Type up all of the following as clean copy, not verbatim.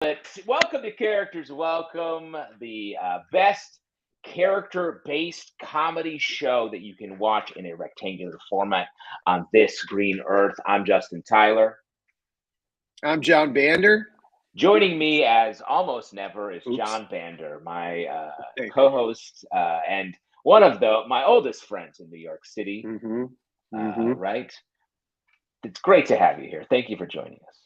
Welcome to Characters Welcome, the best character-based comedy show that you can watch in a rectangular format on this green earth. I'm Justin Tyler. I'm John Bander. Joining me, as almost never, is Oops. John Bander, my Hey. co-host and one of my oldest friends in New York City. Right? It's great to have you here. Thank you for joining us.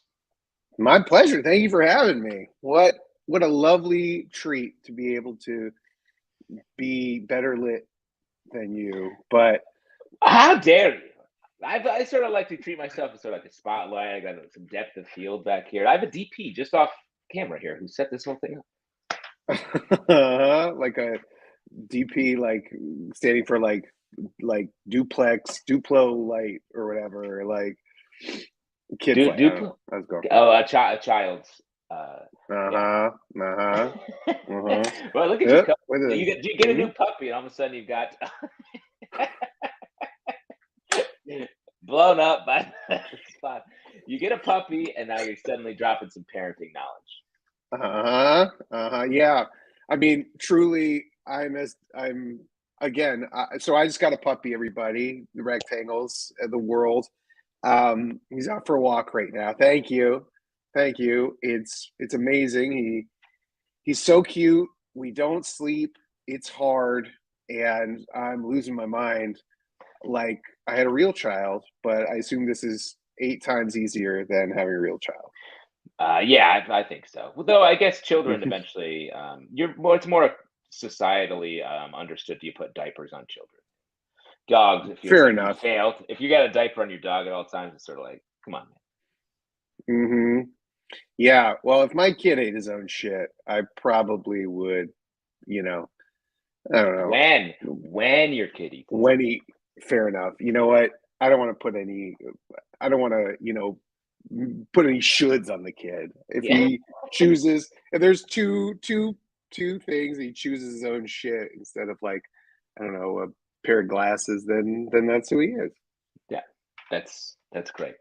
My pleasure. Thank you for having me. What a lovely treat to be able to be better lit than you. But how dare you? I sort of like to treat myself as sort of like a spotlight. I got some depth of field back here. I have a DP just off camera here who set this whole thing up. Like a DP, like standing for like duplex, Duplo light or whatever. Like kid. Duplo. Let's go. Oh, a child's. Well, look at you. You get a new puppy, and all of a sudden you've got blown up by the spot. You get a puppy, and now you're suddenly dropping some parenting knowledge. Yeah. I mean, truly, again. So I just got a puppy. Everybody, the rectangles of the world. He's out for a walk right now. Thank you. It's amazing. He's so cute. We don't sleep. It's hard, and I'm losing my mind. Like I had a real child, but I assume this is 8 times easier than having a real child. Yeah, I think so. Though I guess children eventually, it's more societally understood. You put diapers on children. Dogs, if Fair enough. Failed. If you got a diaper on your dog at all times, it's sort of like, come on, man. Yeah. Well, if my kid ate his own shit, I probably would. I don't know. When your kid eats. Fair enough. You know what? I don't want to put any. I don't want to. Put any shoulds on the kid. If he chooses, if there's two things, he chooses his own shit instead of like, I don't know, a pair of glasses, then that's who he is. Yeah, that's great.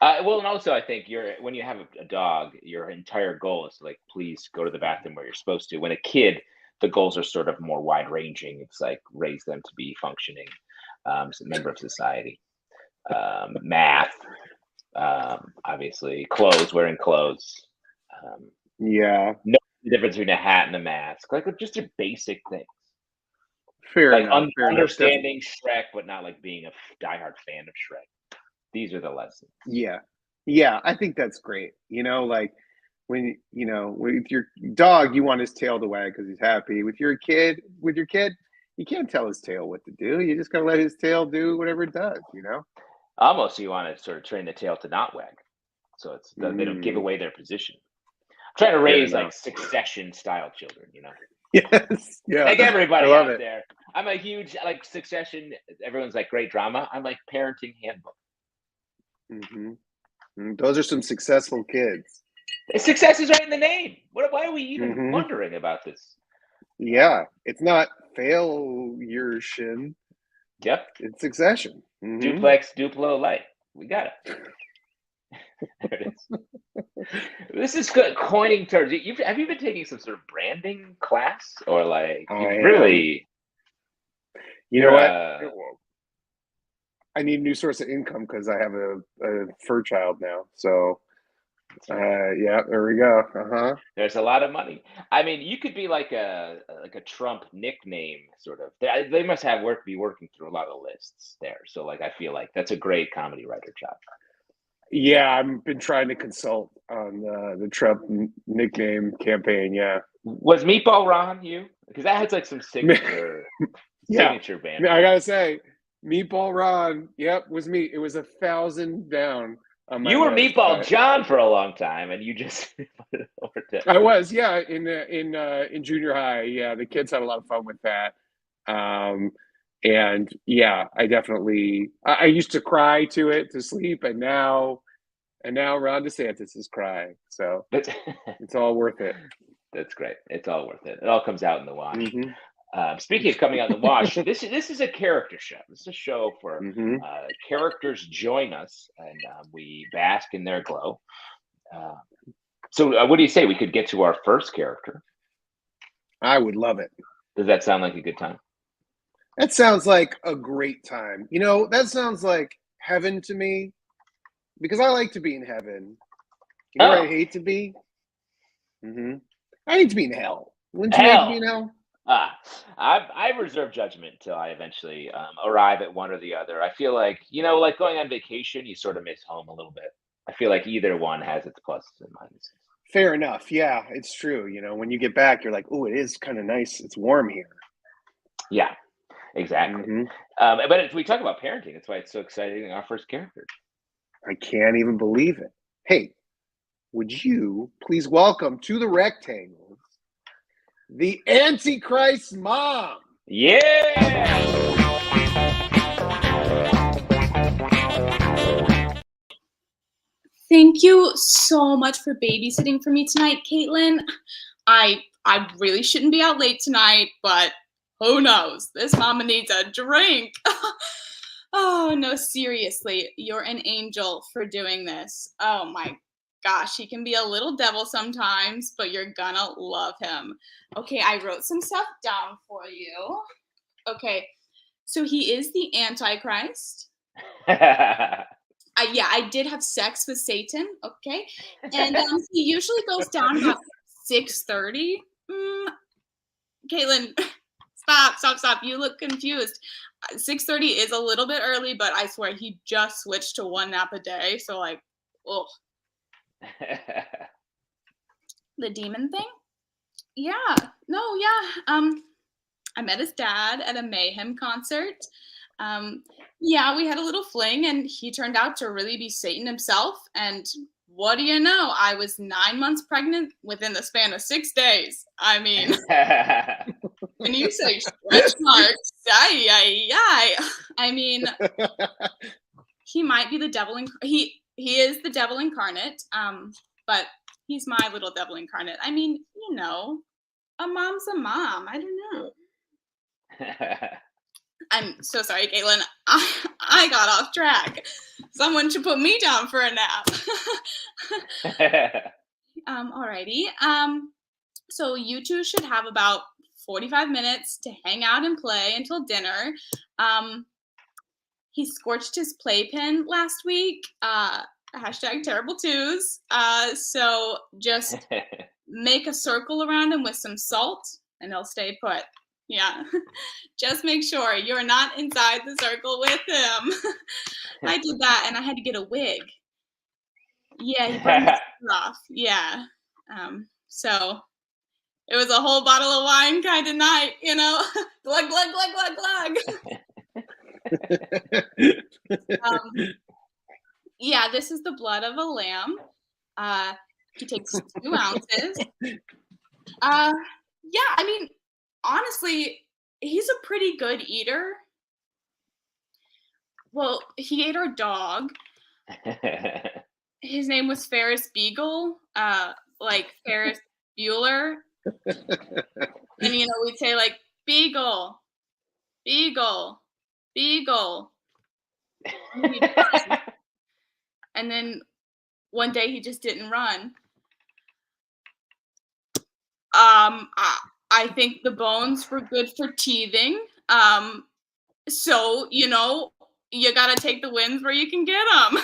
Well, and also I think when you have a dog, your entire goal is to like, please go to the bathroom where you're supposed to. When a kid, the goals are sort of more wide ranging. It's like raise them to be functioning member of society. Math, obviously, wearing clothes. Yeah. No difference between a hat and a mask. Like just your basic things. Fair like enough. Understanding Shrek, but not like being a diehard fan of Shrek. These are the lessons. Yeah, I think that's great. Like when with your dog, you want his tail to wag because he's happy. With your kid, you can't tell his tail what to do. You just gotta let his tail do whatever it does. Almost, you want to sort of train the tail to not wag, so they don't give away their position. I'm trying to raise like Succession style children. Yes, yeah. Like everybody out there. I'm a huge Succession. Everyone's like great drama. I'm like parenting handbook. Those are some successful kids. Success is right in the name. Why are we even wondering about this? Yeah, it's not failure shin. Yep, it's Succession. Duplex, Duplo, light. We got it. There it is. This is good coining terms. Have you been taking some sort of branding class or like really? You know what? I need a new source of income because I have a fur child now. So, yeah, there we go. There's a lot of money. I mean, you could be like a Trump nickname sort of. They must be working through a lot of lists there. So, like, I feel like that's a great comedy writer job. Yeah, I've been trying to consult on the Trump nickname campaign. Yeah, was Meatball Ron you? Because that has like some signature band. I gotta say, Meatball Ron. Yep, was me. It was 1,000 down. You were Meatball John for a long time, and you just put it over to. I was, yeah, in junior high. Yeah, the kids had a lot of fun with that. And yeah, I definitely I used to cry to it to sleep, and now Ron DeSantis is crying. So it's all worth it. That's great. It's all worth it. It all comes out in the wash. Speaking of coming out in the wash, this is a character show. This is a show for characters join us, and we bask in their glow. So, what do you say? We could get to our first character. I would love it. Does that sound like a good time? That sounds like a great time. That sounds like heaven to me because I like to be in heaven. You know where I hate to be? I hate to be in hell. Wouldn't you hate to be in Hell. hell? I reserve judgment till I eventually arrive at one or the other. I feel like, like going on vacation, you sort of miss home a little bit. I feel like either one has its pluses and minuses. Fair enough. Yeah, it's true. When you get back, you're like, oh, it is kind of nice. It's warm here. Yeah, exactly. But if we talk about parenting, that's why it's so exciting. Our first character. I can't even believe it. Hey, would you please welcome to the Rectangles the Antichrist mom? Yeah. Thank you so much for babysitting for me tonight, Caitlin. I really shouldn't be out late tonight, but who knows? This mama needs a drink. Oh, no, seriously, you're an angel for doing this. Oh my gosh, he can be a little devil sometimes, but you're gonna love him. Okay, I wrote some stuff down for you. Okay, so he is the Antichrist. Yeah, I did have sex with Satan, okay? And he usually goes down about 6:30. Caitlin, stop. You look confused. 6:30 is a little bit early, but I swear he just switched to one nap a day. So, like, ugh. The demon thing? Yeah. No, yeah. I met his dad at a Mayhem concert. Yeah, we had a little fling, and he turned out to really be Satan himself. And what do you know? I was 9 months pregnant within the span of 6 days. I mean, when you say stretch marks, I mean, he might be the devil. He is the devil incarnate. But he's my little devil incarnate. I mean, a mom's a mom. I don't know. I'm so sorry, Caitlin. I got off track. Someone should put me down for a nap. Alrighty. So you two should have about 45 minutes to hang out and play until dinner. He scorched his playpen last week. Hashtag terrible twos. So just make a circle around him with some salt and he'll stay put. Yeah, just make sure you're not inside the circle with him. I did that, and I had to get a wig. Yeah, he burned his hair off. Yeah, so it was a whole bottle of wine kind of night, glug, glug, glug, glug, glug. Yeah, this is the blood of a lamb. He takes 2 ounces. Yeah, I mean, honestly, he's a pretty good eater. Well, he ate our dog. His name was Ferris Beagle, like Ferris Bueller. And, we'd say, like, Beagle, Beagle, Beagle. And then one day he just didn't run. I think the bones were good for teething. So, you got to take the wins where you can get them.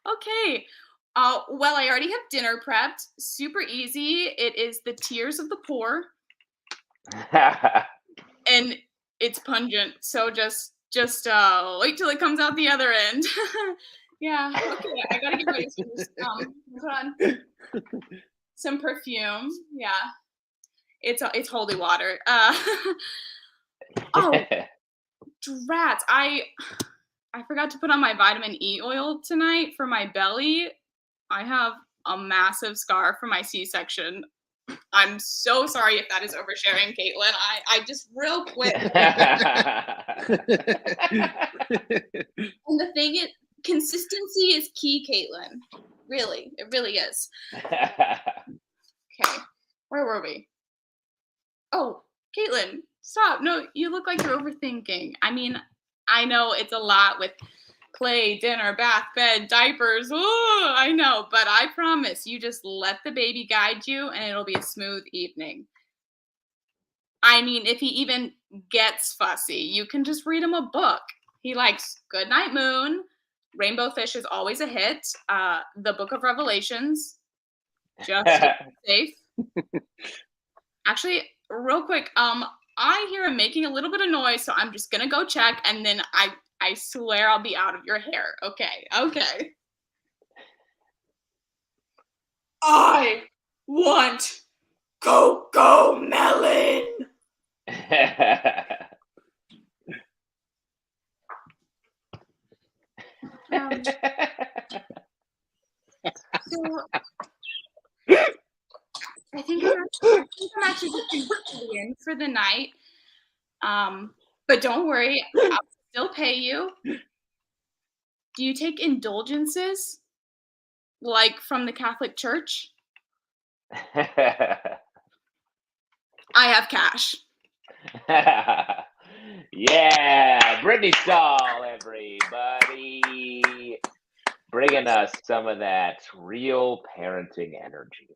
Okay. Well, I already have dinner prepped. Super easy. It is the Tears of the Poor. And it's pungent. So just wait till it comes out the other end. Yeah. Okay. I got to get ready for this. Put on some perfume. Yeah. It's holy water. Oh, drats. I forgot to put on my vitamin E oil tonight for my belly. I have a massive scar from my C-section. I'm so sorry if that is oversharing, Caitlin. I just real quick. And the thing is, consistency is key, Caitlin. Really, it really is. Okay, where were we? Oh, Caitlin, stop. No, you look like you're overthinking. I mean, I know it's a lot with play, dinner, bath, bed, diapers. Oh, I know, but I promise you just let the baby guide you and it'll be a smooth evening. I mean, if he even gets fussy, you can just read him a book. He likes Goodnight Moon. Rainbow Fish is always a hit. The Book of Revelations. Just safe. Actually, real quick, I hear him making a little bit of noise, so I'm just gonna go check, and then I swear I'll be out of your hair. Okay. I want Coco Melon. So I think I'm actually just going to be in for the night. But don't worry, I'll still pay you. Do you take indulgences? Like from the Catholic Church? I have cash. Yeah, Brittany Stahl, everybody. Bringing us some of that real parenting energy.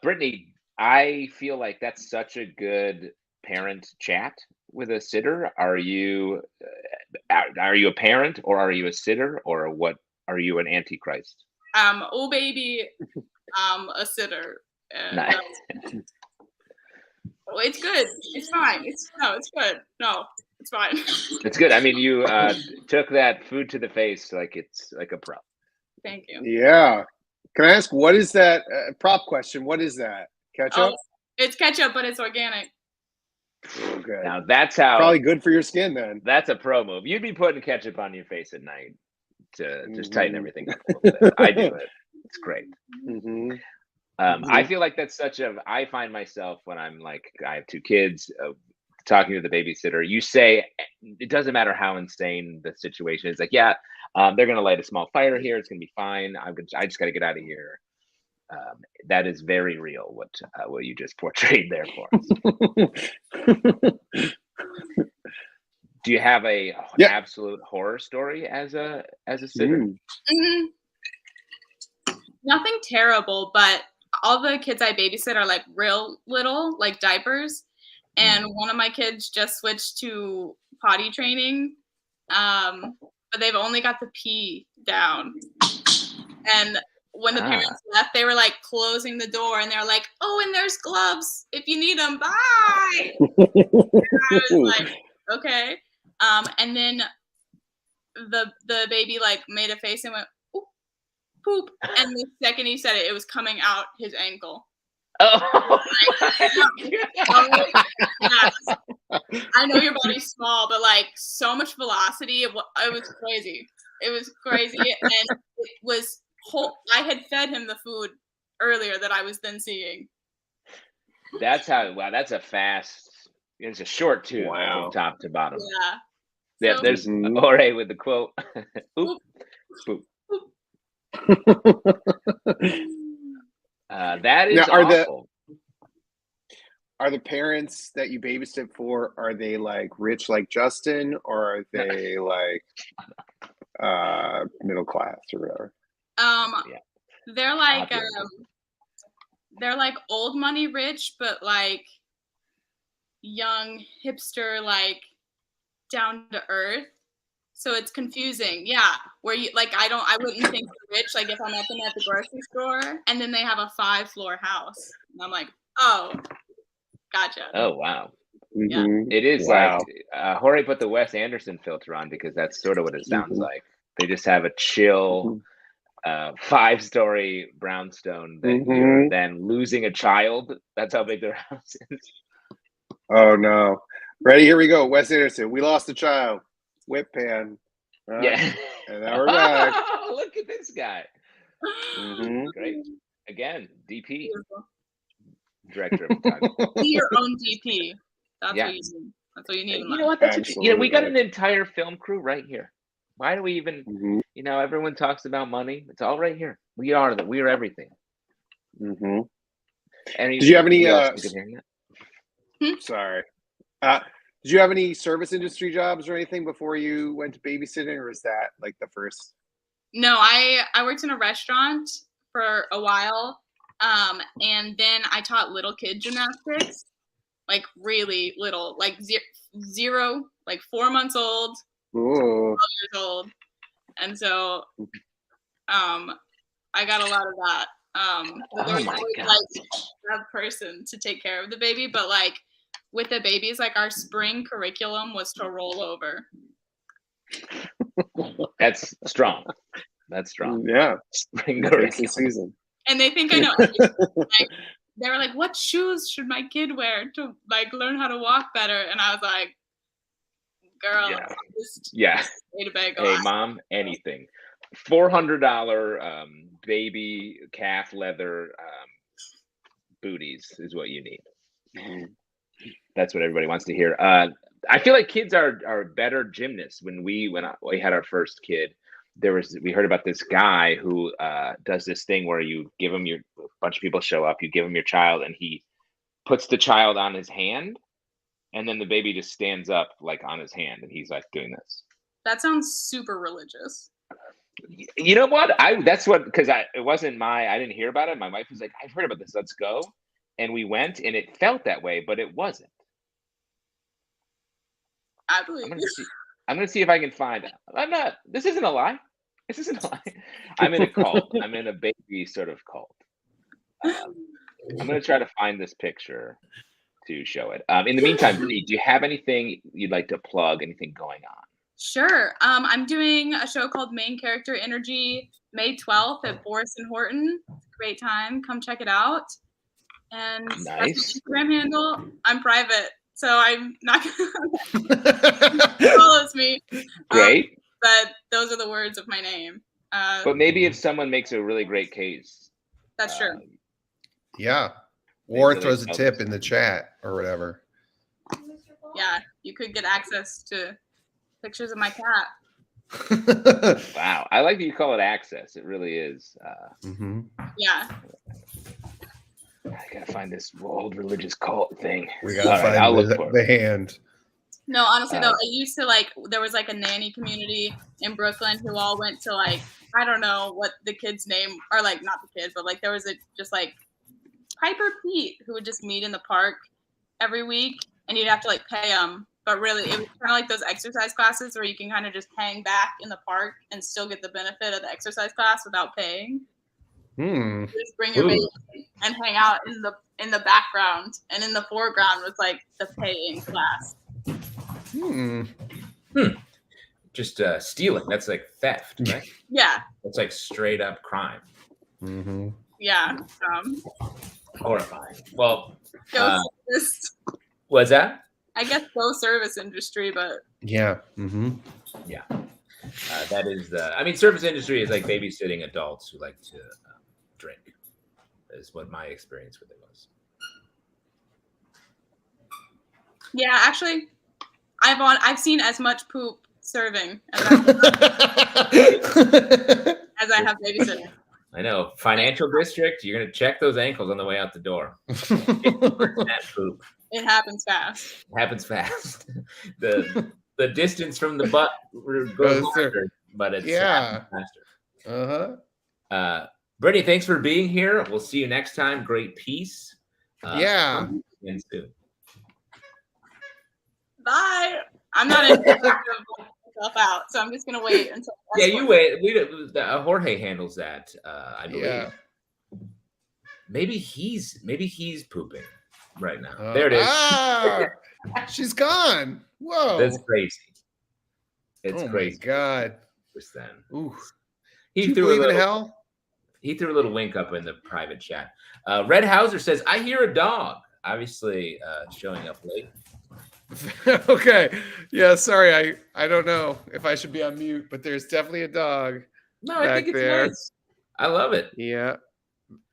Brittany, I feel like that's such a good parent chat with a sitter. Are you a parent, or are you a sitter, or what? Are you an Antichrist? Oh baby, a sitter. Nice. Oh, it's good. It's fine. It's good. No, it's fine. It's good. I mean, you took that food to the face like it's like a pro. Thank you. Yeah. Can I ask, what is that prop question? What is that? Ketchup? Oh, it's ketchup, but it's organic. Okay. Now that's how probably good for your skin then. That's a pro move. You'd be putting ketchup on your face at night to just tighten everything up a little bit. I do it. It's great. I feel like that's I find myself when I'm like, I have two kids, talking to the babysitter, you say, it doesn't matter how insane the situation is. Like, yeah, they're going to light a small fire here. It's going to be fine. I just got to get out of here. That is very real. What you just portrayed there for us. Do you have an absolute horror story as a sitter? Nothing terrible, but all the kids I babysit are like real little, like diapers. And one of my kids just switched to potty training, but they've only got the pee down. And when the parents left, they were like closing the door, and they're like, "Oh, and there's gloves if you need them. Bye." And I was like, "Okay." And then the baby like made a face and went, "Oop, poop," and the second he said it, it was coming out his ankle. Oh, I know your body's small, but like so much velocity, it was crazy. It was crazy, and it was I had fed him the food earlier that I was then seeing. That's a fast. It's a short tube from top to bottom. Yeah. There's Jorge with the quote. Oop, poop. That is awful. Are the parents that you babysit for, are they like rich like Justin, or are they like middle class or whatever? They're like old money rich, but like young hipster, like down to earth. So it's confusing. Yeah. Where you like, I wouldn't think they're rich, like if I met them at the grocery store, and then they have a 5-floor house. And I'm like, oh, gotcha. Oh, wow. Yeah. It is like, Jorge put the Wes Anderson filter on, because that's sort of what it sounds like. They just have a chill 5-story brownstone that you're then losing a child. That's how big their house is. Oh, no. Ready? Here we go. Wes Anderson. We lost a child. Whip pan. Yeah. And now we're back. Oh, look at this guy. Great. Again, DP. Director of photography. Be your own DP. That's what you need. That's what you need. You know what? We got an entire film crew right here. Why do we even, everyone talks about money. It's all right here. We are everything. Did you have any, sorry. Did you have any service industry jobs or anything before you went to babysitting, or was that like the first? No, I worked in a restaurant for a while, and then I taught little kid gymnastics, like really little, like zero, like 4 months old, 12 years old, and so I got a lot of that. But there was always like that person to take care of the baby, but like with the babies, like our spring curriculum was to roll over. That's strong. That's strong. Yeah, Spring curriculum season. And they think I know everything. Like, they were like, "What shoes should my kid wear to like learn how to walk better?" And I was like, "Girl, just ate a bagel." Hey, mom, anything. $400 baby calf leather booties is what you need. That's what everybody wants to hear. I feel like kids are better gymnasts. When we had our first kid, we heard about this guy who does this thing where you give him a bunch of people show up, you give him your child, and he puts the child on his hand, and then the baby just stands up like on his hand, and he's like doing this. That sounds super religious. You know what? That's what, because I didn't hear about it. My wife was like, I've heard about this. Let's go. And we went, and it felt that way, but it wasn't. I believe I'm gonna see if I can find it. This isn't a lie. This isn't a lie. I'm in a cult. I'm in a baby sort of cult. I'm gonna try to find this picture to show it. In the meantime, do you have anything you'd like to plug? Anything going on? Sure. I'm doing a show called Main Character Energy May 12th at Boris and Horton. It's a great time. Come check it out. And nice. Instagram handle. I'm private, so I'm not gonna follows me. Great. But those are the words of my name. But maybe if someone makes a really great case. That's true. Yeah. Or throws a tip in the chat or whatever. Yeah, you could get access to pictures of my cat. Wow. I like that you call it access. It really is. Yeah. I gotta find this old religious cult thing. We gotta find the hand. No, honestly though, I used to there was like a nanny community in Brooklyn who all went to like, I don't know what the kid's name, or like not the kid, but like there was just like Piper Pete who would just meet in the park every week, and you'd have to like pay them. But really, it was kind of like those exercise classes where you can kind of just hang back in the park and still get the benefit of the exercise class without paying. You just bring your baby and hang out in the background, and in the foreground was like the paying class. Just stealing. That's like theft, right? Yeah. That's like straight up crime. Yeah. Horrifying. Well, what's that? I guess go service industry, but yeah. Yeah. That is service industry is like babysitting adults who like to drink. Is what my experience with it was. Yeah, actually, I've seen as much poop serving as I have babysitting. I know. Financial district, you're gonna check those ankles on the way out the door. That poop. It happens fast. It happens fast. The distance from the butt goes longer, but it's faster. Brittany, thanks for being here. We'll see you next time. Great peace. And soon. Bye. I'm not in myself out, so I'm just gonna wait until. Yeah, you wait. Jorge handles that. I believe. Yeah. Maybe he's pooping right now. There it is. She's gone. Whoa. That's crazy. It's crazy. My God. Just then. Ooh. He threw a little wink up in the private chat. Red Hauser says, "I hear a dog." Obviously, showing up late. Okay. Yeah. Sorry. I don't know if I should be on mute, but there's definitely a dog. No, I think it's nice. I love it. Yeah.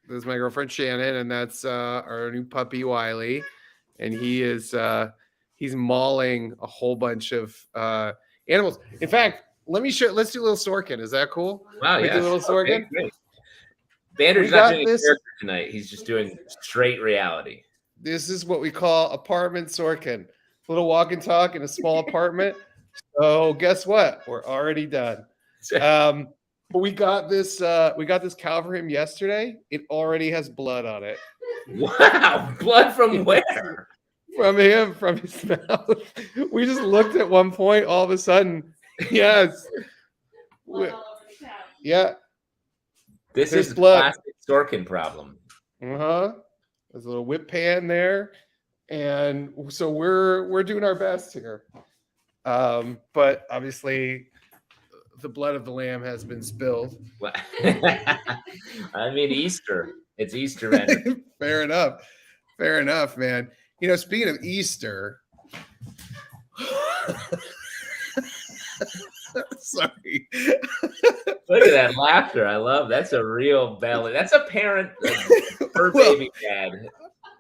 This is my girlfriend Shannon, and that's our new puppy Wiley, and he is he's mauling a whole bunch of animals. In fact, let's do a little Sorkin. Is that cool? Wow, yeah. Do a little Sorkin. Okay, Bander's not doing a character tonight. He's just doing straight reality. This is what we call apartment Sorkin. little walk and talk in a small apartment. So guess what? We're already done. But we got this cow for him yesterday. It already has blood on it. Wow, blood from where? From him, from his mouth. We just looked at one point, all of a sudden, yes. Yeah. This There's is blood. classic Sorkin problem. Uh-huh. There's a little whip pan there. And so we're doing our best here. But obviously the blood of the lamb has been spilled. I mean, Easter. It's Easter energy. Fair enough, man. Speaking of Easter, sorry. Look at that laughter. I love that's a real belly. That's a parent her baby dad.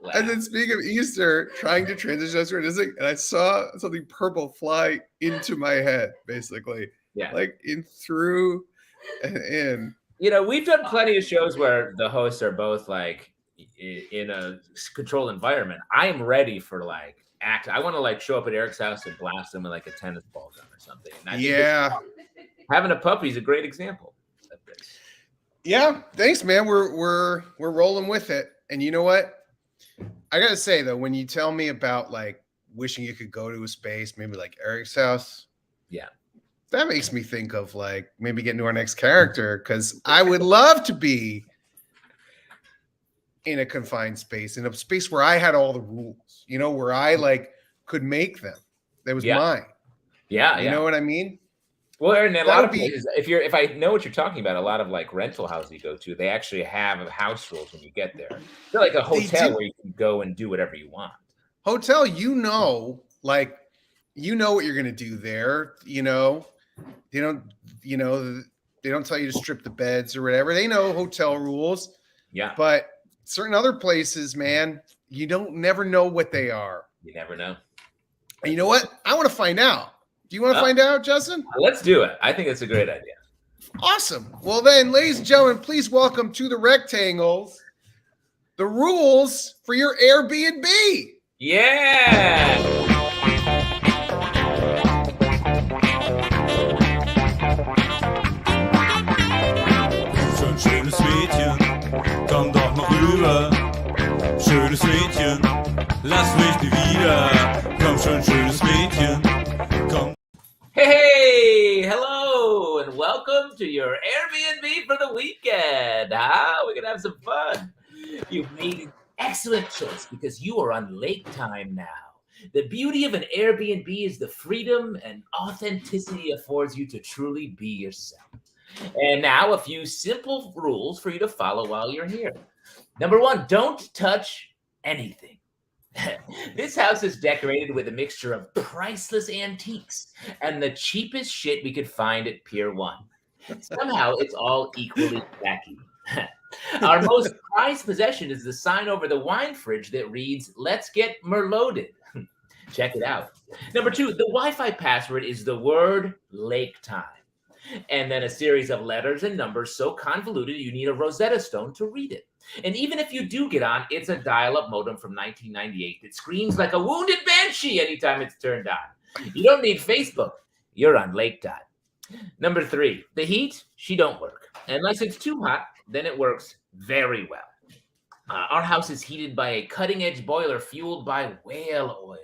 Laugh. And then speaking of Easter, trying to transition us, and I saw something purple fly into my head, basically. Yeah. Like in through and in. We've done plenty of shows where the hosts are both like in a controlled environment. I am ready for like act. I want to like show up at Eric's house and blast him with like a tennis ball gun or something. Yeah. Having a puppy is a great example of this. Yeah. Thanks, man. We're rolling with it. And you know what? I gotta say though, when you tell me about like wishing you could go to a space, maybe like Eric's house, yeah, that makes me think of like maybe getting to our next character, because I would love to be in a confined space, in a space where I had all the rules, where I like could make them. That was mine. Yeah, you know what I mean? Well, and a lot of places, if I know what you're talking about, a lot of like rental houses you go to, they actually have house rules when you get there. They're like a hotel where you can go and do whatever you want. Hotel, what you're gonna do there. They don't tell you to strip the beds or whatever. They know hotel rules. Yeah. But certain other places, man, you never know what they are. You never know. And you know what? I want to find out. Do you want to find out, Justin? Let's do it. I think it's a great idea. Awesome. Well, then, ladies and gentlemen, please welcome to the Rectangles the rules for your Airbnb. Yeah. Hey, hello, and welcome to your Airbnb for the weekend. We're going to have some fun. You've made an excellent choice because you are on lake time now. The beauty of an Airbnb is the freedom and authenticity it affords you to truly be yourself. And now a few simple rules for you to follow while you're here. Number 1, don't touch anything. This house is decorated with a mixture of priceless antiques and the cheapest shit we could find at Pier 1. Somehow it's all equally tacky. Our most prized possession is the sign over the wine fridge that reads, "Let's get merloted." Check it out. Number 2, the Wi-Fi password is the word lake time. And then a series of letters and numbers so convoluted you need a Rosetta Stone to read it. And even if you do get on, it's a dial-up modem from 1998 that screams like a wounded banshee anytime it's turned on. You don't need Facebook. You're on lake time. Number 3, the heat, she don't work. Unless it's too hot, then it works very well. Our house is heated by a cutting-edge boiler fueled by whale oil.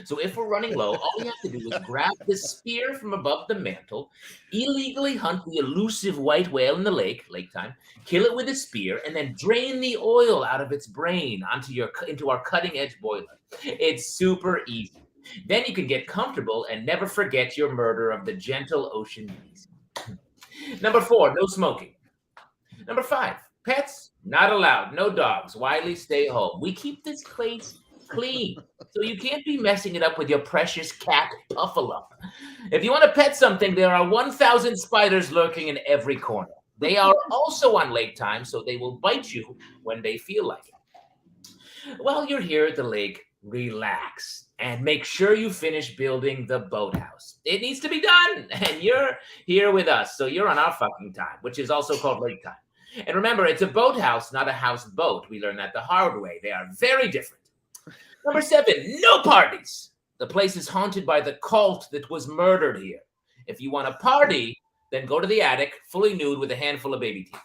So if we're running low, all we have to do is grab the spear from above the mantle, illegally hunt the elusive white whale in the lake time, kill it with a spear, and then drain the oil out of its brain into our cutting-edge boiler. It's super easy. Then you can get comfortable and never forget your murder of the gentle ocean breeze. Number 4, no smoking. Number 5, pets, not allowed. No dogs. Wiley, stay home. We keep this place clean, so you can't be messing it up with your precious cat, Puffalo. If you want to pet something, there are 1,000 spiders lurking in every corner. They are also on lake time, so they will bite you when they feel like it. While you're here at the lake, relax and make sure you finish building the boathouse. It needs to be done, and you're here with us, so you're on our fucking time, which is also called lake time. And remember, it's a boathouse, not a houseboat. We learned that the hard way. They are very different. Number 7, no parties. The place is haunted by the cult that was murdered here. If you want a party, then go to the attic, fully nude with a handful of baby teeth.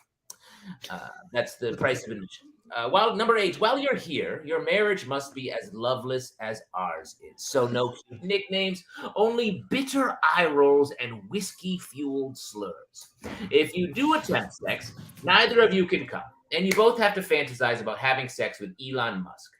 That's the price of admission. Number 8, while you're here, your marriage must be as loveless as ours is. So no cute nicknames, only bitter eye rolls and whiskey-fueled slurs. If you do attempt sex, neither of you can come, and you both have to fantasize about having sex with Elon Musk.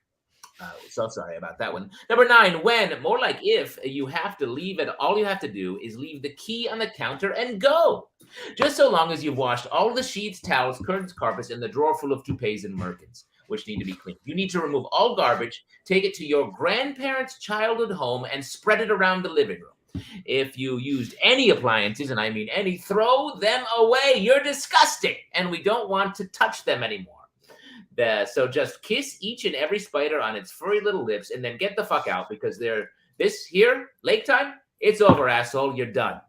So sorry about that one. Number 9, when, more like if, you have to leave, and all you have to do is leave the key on the counter and go. Just so long as you've washed all the sheets, towels, curtains, carpets, and the drawer full of toupees and merkins, which need to be cleaned. You need to remove all garbage, take it to your grandparents' childhood home, and spread it around the living room. If you used any appliances, and I mean any, throw them away. You're disgusting, and we don't want to touch them anymore. So just kiss each and every spider on its furry little lips and then get the fuck out, because this here, lake time, it's over, asshole. You're done.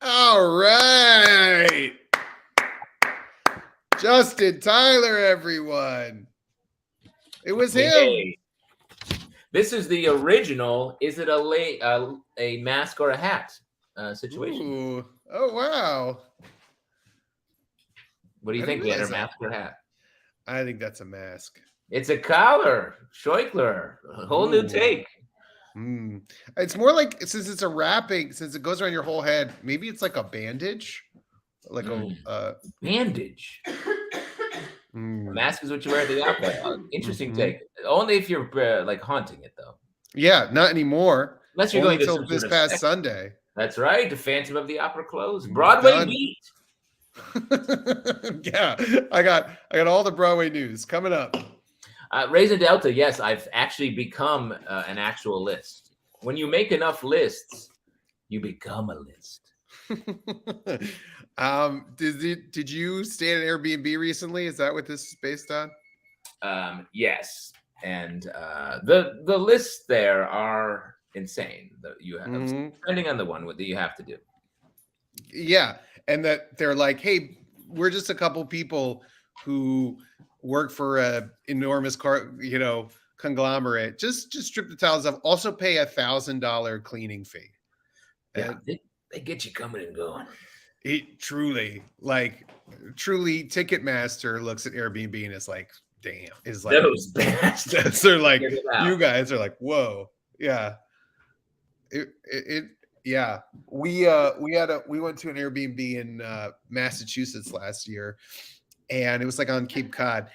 All right. Justin Tyler, everyone. It was him. Hey. This is the original. Is it a mask or a hat situation? Ooh. Oh, wow. What do you think, Leonard? Mask or hat? I think that's a mask. It's a collar. Scheuchler. A whole new take. It's more like, since it's a wrapping, since it goes around your whole head, maybe it's like a bandage. Like a bandage. Mask is what you wear at the opera. Interesting take. Only if you're like haunting it, though. Yeah, not anymore. Unless you're only going to until this past Sunday. That's right. The Phantom of the Opera closed. Broadway beat. Yeah, I got all the Broadway news coming up. Raisin Delta, yes, I've actually become an actual list. When you make enough lists, you become a list. Did you stay at an Airbnb recently? Is that what this is based on? Yes, and the lists there are insane. That you have, depending on the one that you have to do. Yeah, and that they're like, hey, we're just a couple people who work for a enormous conglomerate. Just strip the towels off. Also pay $1,000 cleaning fee. Yeah, they get you coming and going. Truly, Ticketmaster looks at Airbnb and it's like, damn, is like those bastards. They're like, you guys are like, whoa, yeah. Yeah, we went to an Airbnb in Massachusetts last year, and it was like on Cape Cod,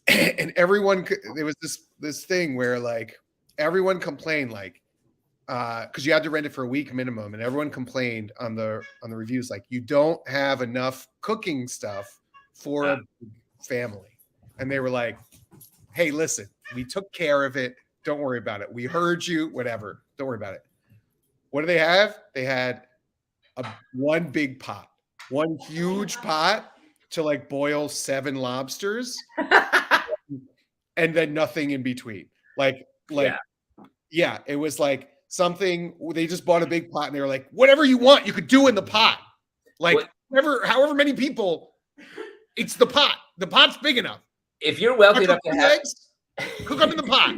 and everyone, there was this thing where like everyone complained, like because you had to rent it for a week minimum, and everyone complained on the reviews, like, you don't have enough cooking stuff for a family, and they were like, hey, listen, we took care of it, don't worry about it, we heard you, whatever, don't worry about it. What do they have? They had one big pot, one huge pot to like boil 7 lobsters, and then nothing in between. Yeah, it was like something. They just bought a big pot, and they were like, whatever you want, you could do in the pot. Like however many people, it's the pot. The pot's big enough. If you're wealthy enough to have eggs, cook them in the pot.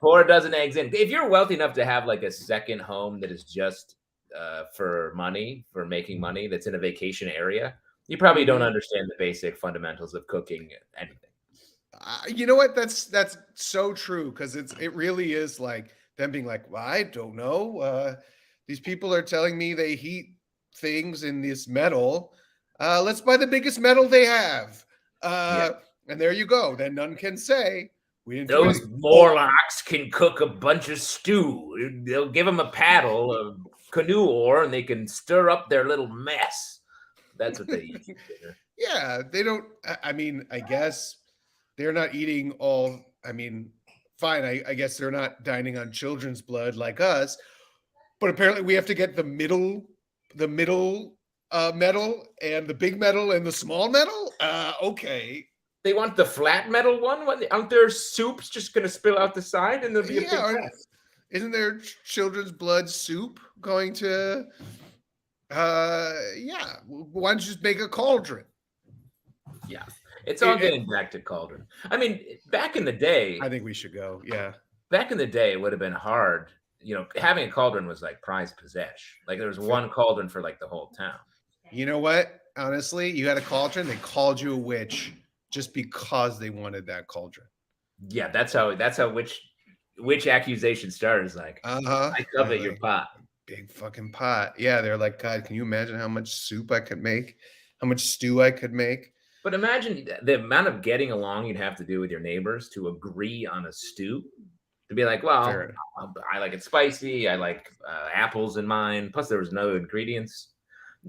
Pour a dozen eggs in. If you're wealthy enough to have like a second home that is just for making money, that's in a vacation area, you probably don't understand the basic fundamentals of cooking anything. You know what? That's so true, because it really is like them being like, well, I don't know. These people are telling me they heat things in this metal. Let's buy the biggest metal they have. And there you go. Then none can say. Those Morlocks can cook a bunch of stew. They'll give them a paddle of canoe oar, and they can stir up their little mess. That's what they eat. Yeah, they don't. I mean, I guess they're not eating all. I mean, fine. I guess they're not dining on children's blood like us. But apparently, we have to get the middle metal, and the big metal, and the small metal. Okay. They want the flat metal one? Aren't their soups just going to spill out the side and there'll be a big mess? Isn't there children's blood soup going to... why don't you just make a cauldron? Yeah. It's all getting back to cauldron. I mean, back in the day, I think we should go. Yeah. Back in the day, it would have been hard. You know, having a cauldron was like prized possession. Like there was one cauldron for like the whole town. You know what? Honestly, you had a cauldron. They called you a witch just because they wanted that cauldron. Yeah, that's how witch accusation started. Is like, I covet your pot. Big fucking pot. Yeah, they're like, God, can you imagine how much soup I could make? How much stew I could make? But imagine the amount of getting along you'd have to do with your neighbors to agree on a stew. To be like, well, I like it spicy. I like apples in mine. Plus, there was no ingredients.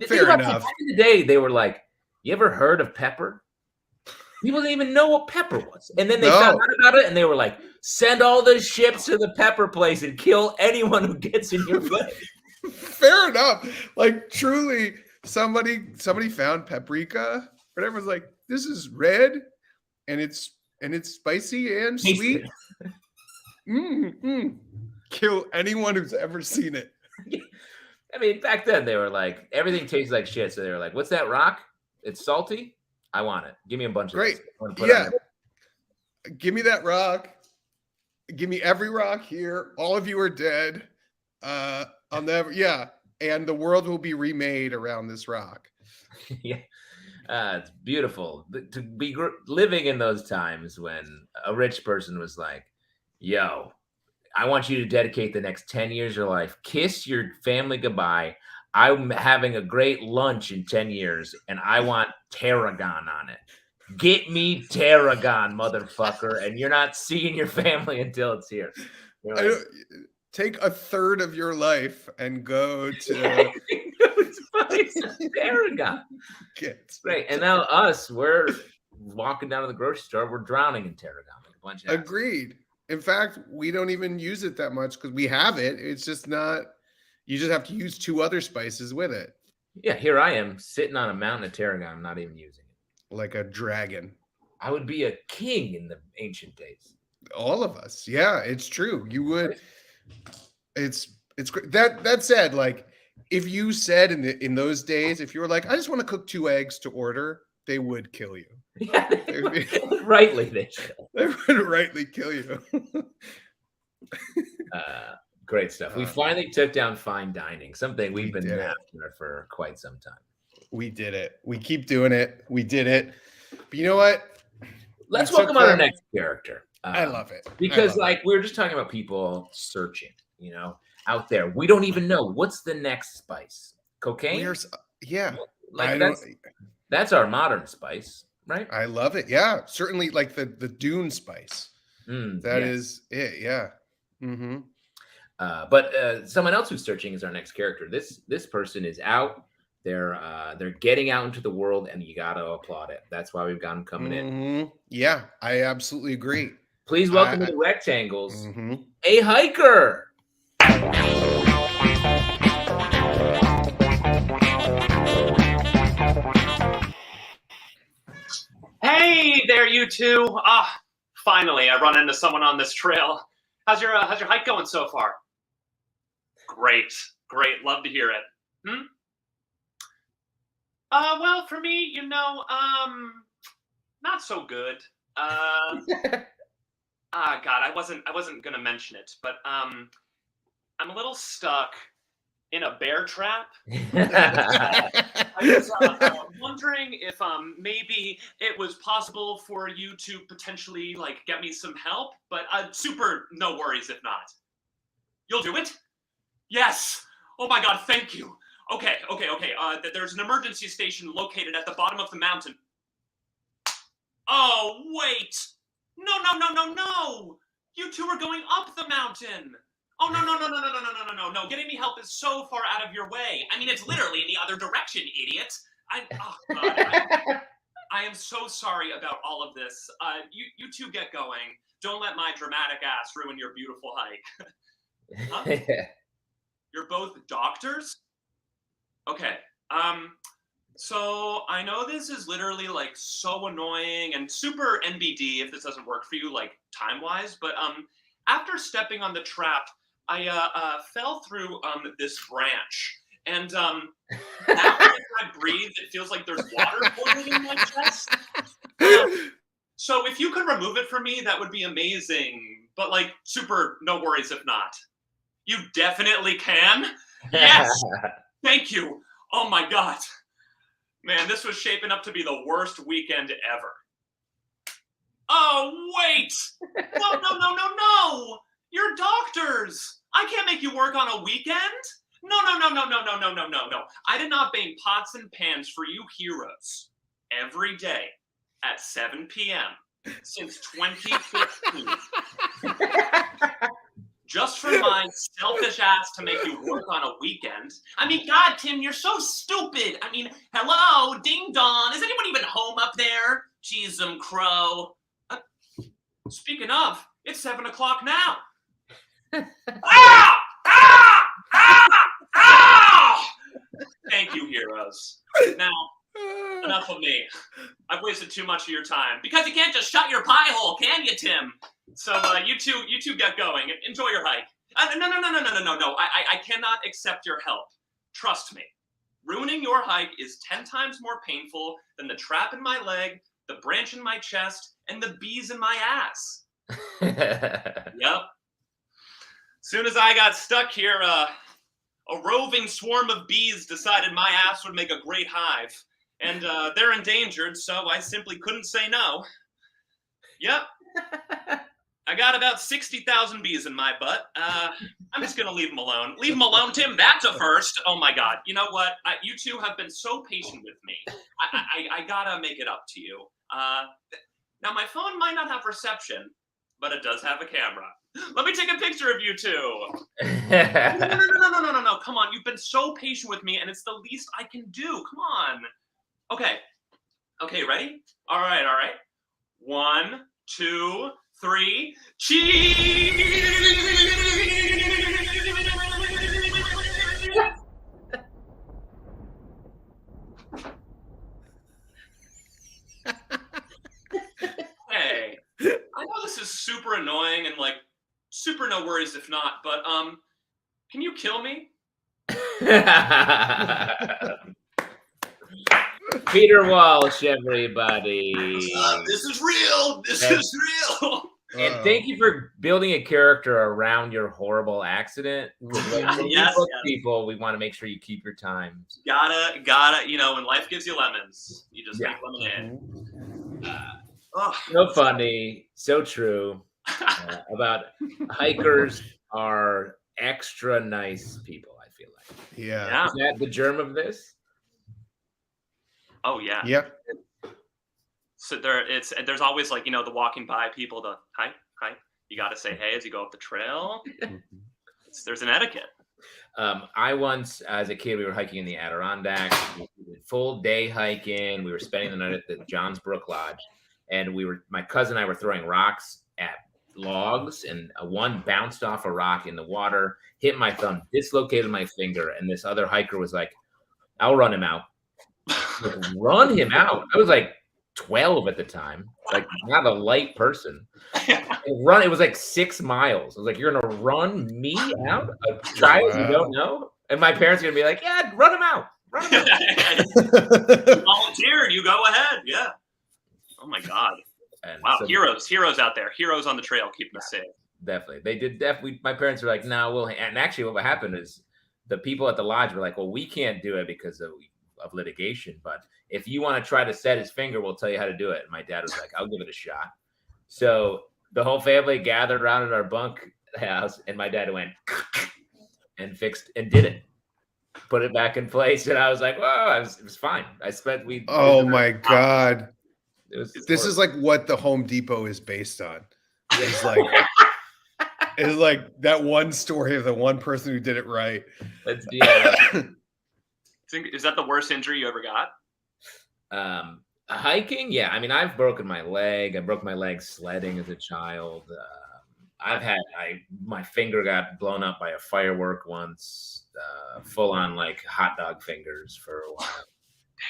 Fair enough. Back in the day, they were like, you ever heard of pepper? People didn't even know what pepper was. And then they found out about it, and they were like, send all the ships to the pepper place and kill anyone who gets in your way. Fair enough. Like, truly, somebody found paprika. But everyone's like, this is red, and it's spicy and sweet. Kill anyone who's ever seen it. I mean, back then they were like, everything tastes like shit. So they were like, what's that rock? It's salty. I want it. Give me a bunch of Great. Yeah. Give me that rock. Give me every rock here. All of you are dead. I'll never. Yeah. And the world will be remade around this rock. Yeah. It's beautiful to be living in those times when a rich person was like, yo, I want you to dedicate the next 10 years of your life. Kiss your family goodbye. I'm having a great lunch in 10 years, and I want tarragon on it. Get me tarragon, motherfucker, and you're not seeing your family until it's here. Like, take a third of your life and go to tarragon. Great. And now we're walking down to the grocery store. We're drowning in tarragon. Like a bunch of Agreed. In fact, we don't even use it that much because we have it. It's just not, you just have to use 2 other spices with it. Yeah, here I am sitting on a mountain of tarragon. I'm not even using it. Like a dragon. I would be a king in the ancient days. All of us. Yeah, it's true. You would. It's great. That said, like, if you said in those days, if you were like, I just want to cook 2 eggs to order, they would kill you. Yeah, rightly they should. They would rightly kill you. Great stuff. We finally took down fine dining, something we've been after for quite some time. We did it. We keep doing it. We did it. But you know what? Let's welcome on our next character. I love it. Because we were just talking about people searching, out there. We don't even know what's the next spice. Cocaine? That's our modern spice, right? I love it. Yeah, certainly like the Dune spice. That is it. Yeah. Mm-hmm. But someone else who's searching is our next character. This person is out. They're getting out into the world, and you gotta applaud it. That's why we've got them coming in. Yeah, I absolutely agree. Please welcome to the Rectangles, a hiker. Hey there, you two. Finally, I run into someone on this trail. How's your hike going so far? Great. Love to hear it. Well, for me, not so good. God, I wasn't gonna mention it, but I'm a little stuck in a bear trap. I was wondering if maybe it was possible for you to potentially get me some help, but super no worries if not. You'll do it? Yes. Oh my God, thank you. Okay. There's an emergency station located at the bottom of the mountain. Oh, wait. No. You two are going up the mountain. Oh, no. Getting me help is so far out of your way. I mean, it's literally in the other direction, idiot. I am so sorry about all of this. You two get going. Don't let my dramatic ass ruin your beautiful hike. Huh? You're both doctors? Okay. So I know this is literally so annoying and super NBD if this doesn't work for you time-wise, but after stepping on the trap, I fell through this branch, and now when I breathe, it feels like there's water boiling in my chest. So if you could remove it for me, that would be amazing. But like, super no worries if not. You definitely can? Yes! Thank you. Oh my God. Man, this was shaping up to be the worst weekend ever. Oh, wait! No! You're doctors! I can't make you work on a weekend? No. I did not bang pots and pans for you heroes every day at 7 p.m. since 2015. Just for my selfish ass to make you work on a weekend. I mean, God, Tim, you're so stupid. I mean, hello, ding dong. Is anyone even home up there? Jeez, crow. Speaking of, it's 7 o'clock now. Ah! Thank you, heroes. Now, enough of me. I've wasted too much of your time. Because you can't just shut your pie hole, can you, Tim? So you two get going. Enjoy your hike. No. I cannot accept your help. Trust me. Ruining your hike is 10 times more painful than the trap in my leg, the branch in my chest, and the bees in my ass. Yep. Soon as I got stuck here, a roving swarm of bees decided my ass would make a great hive. And they're endangered, so I simply couldn't say no. Yep. I got about 60,000 bees in my butt. I'm just going to leave them alone. Leave them alone, Tim. That's a first. Oh, my God. You know what? You two have been so patient with me. I got to make it up to you. Now, my phone might not have reception, but it does have a camera. Let me take a picture of you two. No. Come on. You've been so patient with me, and it's the least I can do. Come on. Okay, ready? All right. 1, 2, 3. Cheese! Hey, I know this is super annoying and like super no worries if not, but can you kill me? Peter Walsh, everybody. This is real. This is real. And thank you for building a character around your horrible accident. When you book people, we want to make sure you keep your time. Gotta. You know, when life gives you lemons, you just make lemonade. So funny, so true. About hikers are extra nice people, I feel like. Yeah. Is that the germ of this? Oh yeah. Yep. So there's always like, you know, the walking by people, the hi. You got to say hey as you go up the trail. There's an etiquette. I once, as a kid, we were hiking in the Adirondacks. We did full day hiking. We were spending the night at the Johns Brook Lodge, and my cousin and I were throwing rocks at logs, and one bounced off a rock in the water, hit my thumb, dislocated my finger, and this other hiker was like, "I'll run him out." Like, run him out. I was like 12 at the time, like not a light person. It was like 6 miles. I was like, "You're gonna run me out, a child you don't know?" And my parents are gonna be like, "Yeah, run him out. Run him out." Volunteered. You go ahead. Yeah. Oh my God. And wow, so, heroes out there, heroes on the trail, keeping us safe. Definitely, they did. My parents were like, "No, and actually, what happened is the people at the lodge were like, "Well, we can't do it because of litigation, but if you want to try to set his finger, we'll tell you how to do it." And my dad was like, "I'll give it a shot." So the whole family gathered around at our bunk house, and my dad went and fixed and did it, put it back in place, and I was like, "Whoa!" It was fine. Oh my God! This is like what the Home Depot is based on. It's like it's like that one story of the one person who did it right. Is that the worst injury you ever got? Hiking? Yeah. I mean, I've broken my leg. I broke my leg sledding as a child. My finger got blown up by a firework once, full on like hot dog fingers for a while.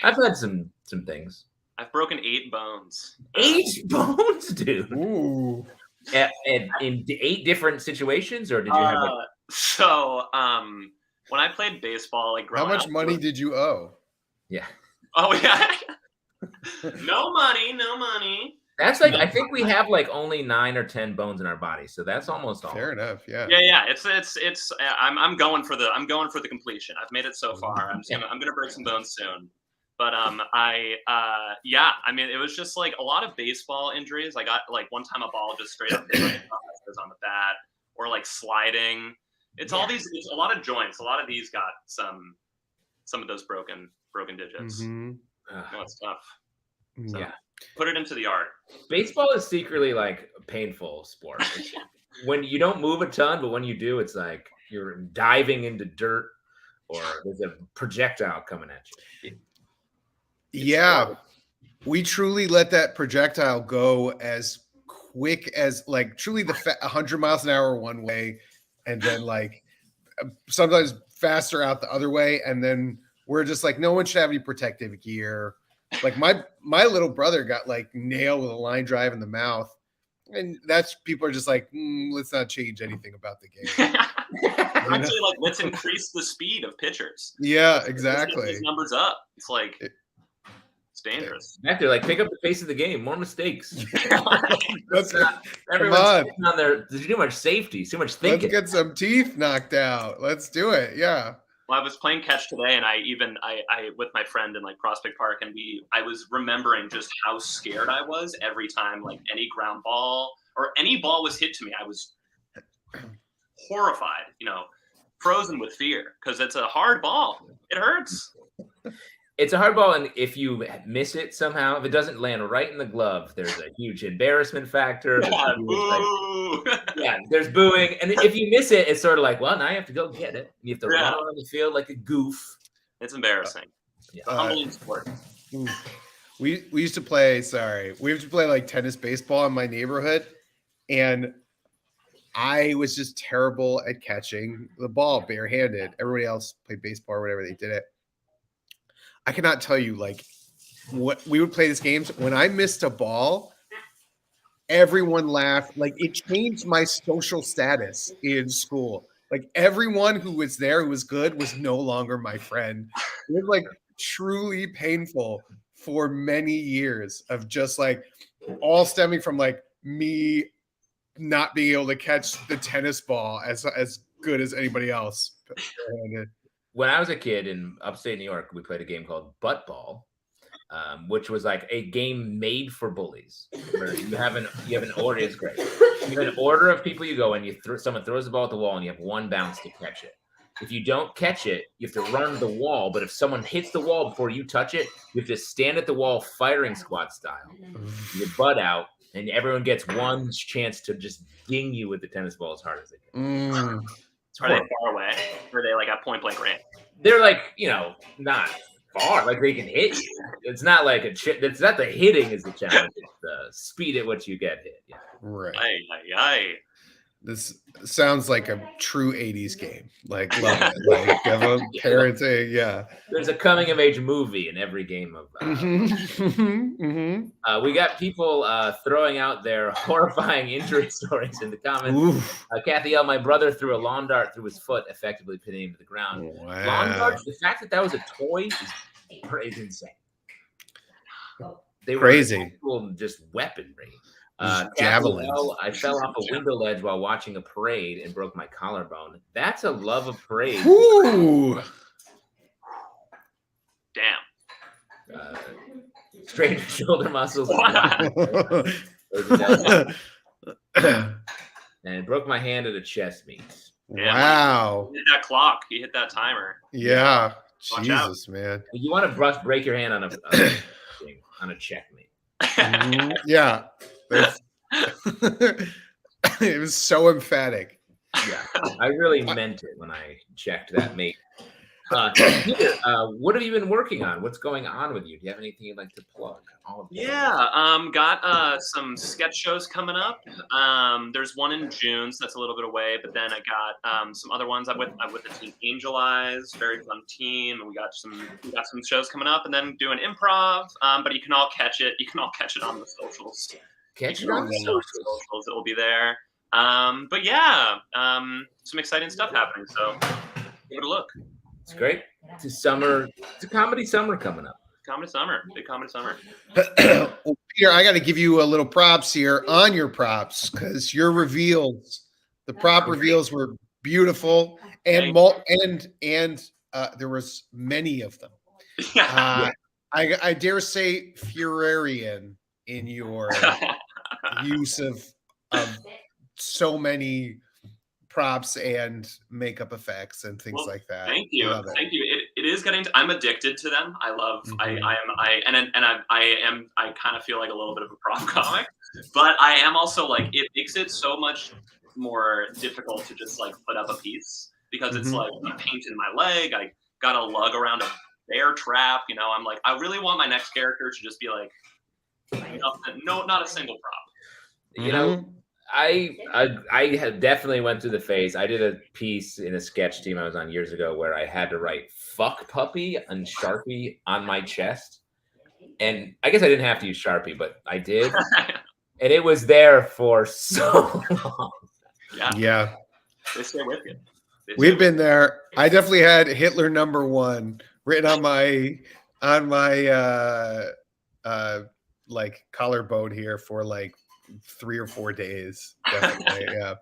I've had some things. I've broken 8 bones. 8 bones, dude. Ooh. In 8 different situations, or did you have? When I played baseball, like how much money did you owe? Yeah. Oh yeah. No money. That's like, I think we have like only 9 or 10 bones in our body, so that's almost all. Fair enough. Yeah. Yeah. It's. I'm going for the completion. I've made it so far. I'm gonna break some bones soon. But I mean, it was just like a lot of baseball injuries. I got like one time a ball just straight up hit my was on the bat, or like sliding. It's all these. It's a lot of joints. A lot of these got some of those broken digits. That's tough. So, yeah. Put it into the art. Baseball is secretly like a painful sport. When you don't move a ton, but when you do, it's like you're diving into dirt or there's a projectile coming at you. Yeah. We truly let that projectile go as quick as like truly 100 miles an hour one way, and then like sometimes faster out the other way. And then we're just like, no one should have any protective gear. Like my little brother got like nailed with a line drive in the mouth, and that's people are just like, let's not change anything about the game. Actually, like let's increase the speed of pitchers. Yeah, exactly. Let's get these numbers up. It's like it's dangerous. They're like, pick up the pace of the game. More mistakes. Everyone's on there. There's too much safety, too much thinking. Let's get some teeth knocked out. Let's do it. Yeah. Well, I was playing catch today, and I with my friend in like Prospect Park, and I was remembering just how scared I was every time like any ground ball or any ball was hit to me. I was horrified, frozen with fear, because it's a hard ball. It hurts. It's a hard ball, and if you miss it somehow, if it doesn't land right in the glove, there's a huge embarrassment factor. There's booing, and if you miss it, it's sort of like, well, now you have to go get it. You have to run around the field like a goof. It's embarrassing. Humbling sport. We used to play. We used to play like tennis, baseball in my neighborhood, and I was just terrible at catching the ball barehanded. Everybody else played baseball or whatever they did it. I cannot tell you like what we would play these games. When I missed a ball, everyone laughed. Like it changed my social status in school. Like everyone who was there who was good was no longer my friend. It was like truly painful for many years of just like all stemming from like me not being able to catch the tennis ball as good as anybody else. When I was a kid in upstate New York, we played a game called Butt Ball, which was like a game made for bullies. Where you have an order. It's great. You have an order of people you go, and someone throws the ball at the wall, and you have one bounce to catch it. If you don't catch it, you have to run the wall. But if someone hits the wall before you touch it, you have to stand at the wall firing squad style, your butt out, and everyone gets one chance to just ding you with the tennis ball as hard as they can. Are they far away? Or are they like at point blank range? They're like, not far. Like they can hit you. It's not like it's not the hitting is the challenge. It's the speed at which you get hit. Yeah. Right. Aye. This sounds like a true 80s game. Like love it. Like parenting. Yeah. There's a coming of age movie in every game of we got people throwing out their horrifying injury stories in the comments. Kathy L, my brother threw a lawn dart through his foot, effectively pinning him to the ground. Wow. Lawn darts, the fact that was a toy is insane. They crazy. Were just weaponry. Javelins. I fell off a window ledge while watching a parade and broke my collarbone. That's a love of parade. Ooh. Damn. Straighten shoulder muscles. And broke my hand at a chess meet. Wow. He hit that clock. He hit that timer. Yeah. Watch Jesus, man. You want to break your hand on a checkmate. Yeah. It was so emphatic. Yeah, I really meant it when I checked that mate. Peter, what have you been working on? What's going on with you? Do you have anything you'd like to plug? Got some sketch shows coming up. There's one in June, so that's a little bit away. But then I got some other ones. I'm with the team Angel Eyes, very fun team, and we got some shows coming up, and then doing improv. But you can all catch it. You can all catch it on the socials. Catch it on the socials. It will be there. But yeah, some exciting stuff happening. So give it a look. It's great. It's a comedy summer coming up. Comedy summer, big comedy summer. Well, Peter, I got to give you a little props here on your props because your reveals, the prop reveals were beautiful and there was many of them. I dare say Feurerian in your use of so many props and makeup of and things like that. Thank you. Thank you. It is getting I'm addicted to them. I love I kind of feel like a little bit of a prop comic, but I am also like, it makes it so much more difficult to just like put up a piece because it's like I'm painting my leg, I got to lug around a bear trap, you know. I'm like, I really want my next character to just be like not a single prop. You know, I had definitely went through the phase. I did a piece in a sketch team I was on years ago where I had to write "fuck puppy" and Sharpie on my chest, and I guess I didn't have to use Sharpie, but I did, and it was there for so long. Yeah. They stay with you. We've been there. I definitely had Hitler #1 written on my like collarbone here for like 3 or 4 days. Definitely. Yeah.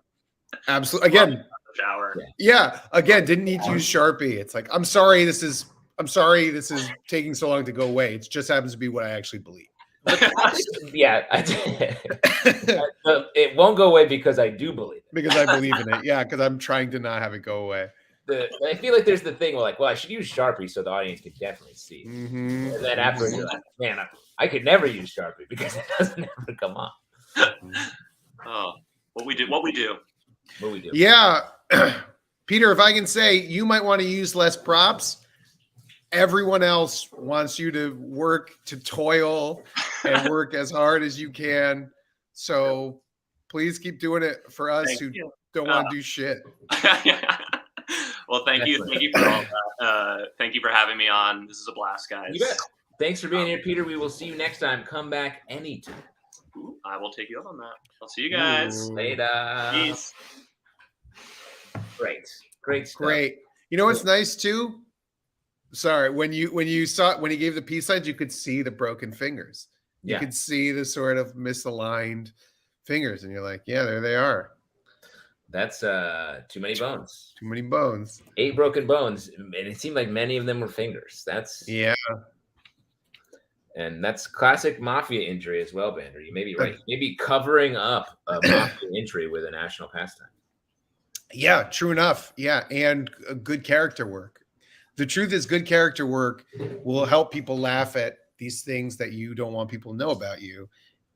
Absolutely. Again. Shower. Yeah. Again, didn't need to use Sharpie. It's like, I'm sorry this is taking so long to go away. It just happens to be what I actually believe. Yeah, it won't go away because I do believe it. Because I believe in it. Yeah, because I'm trying to not have it go away. I feel like there's the thing where like, well, I should use Sharpie so the audience can definitely see it. And then afterwards, you're like, man, I could never use Sharpie because it doesn't ever come off. Oh, what we do. Yeah, Peter, if I can say, you might want to use less props. Everyone else wants you to work, to toil and work as hard as you can. So please keep doing it for us who don't want to do shit. Well, thank you. Thank you for all that. Thank you for having me on. This is a blast, guys. You bet. Thanks for being here, Peter. We will see you next time. Come back anytime. I will take you up on that. I'll see you guys later. Peace. Great stuff. Great. You know what's nice too? Sorry, when he gave the peace signs, you could see the broken fingers. You could see the sort of misaligned fingers, and you're like, yeah, there they are. That's too many bones. Too many bones. 8 broken bones, and it seemed like many of them were fingers. And that's classic mafia injury as well, Bander. You may be right. Maybe covering up a mafia injury with a national pastime. Yeah, true enough. Yeah, and good character work. The truth is, good character work will help people laugh at these things that you don't want people to know about you,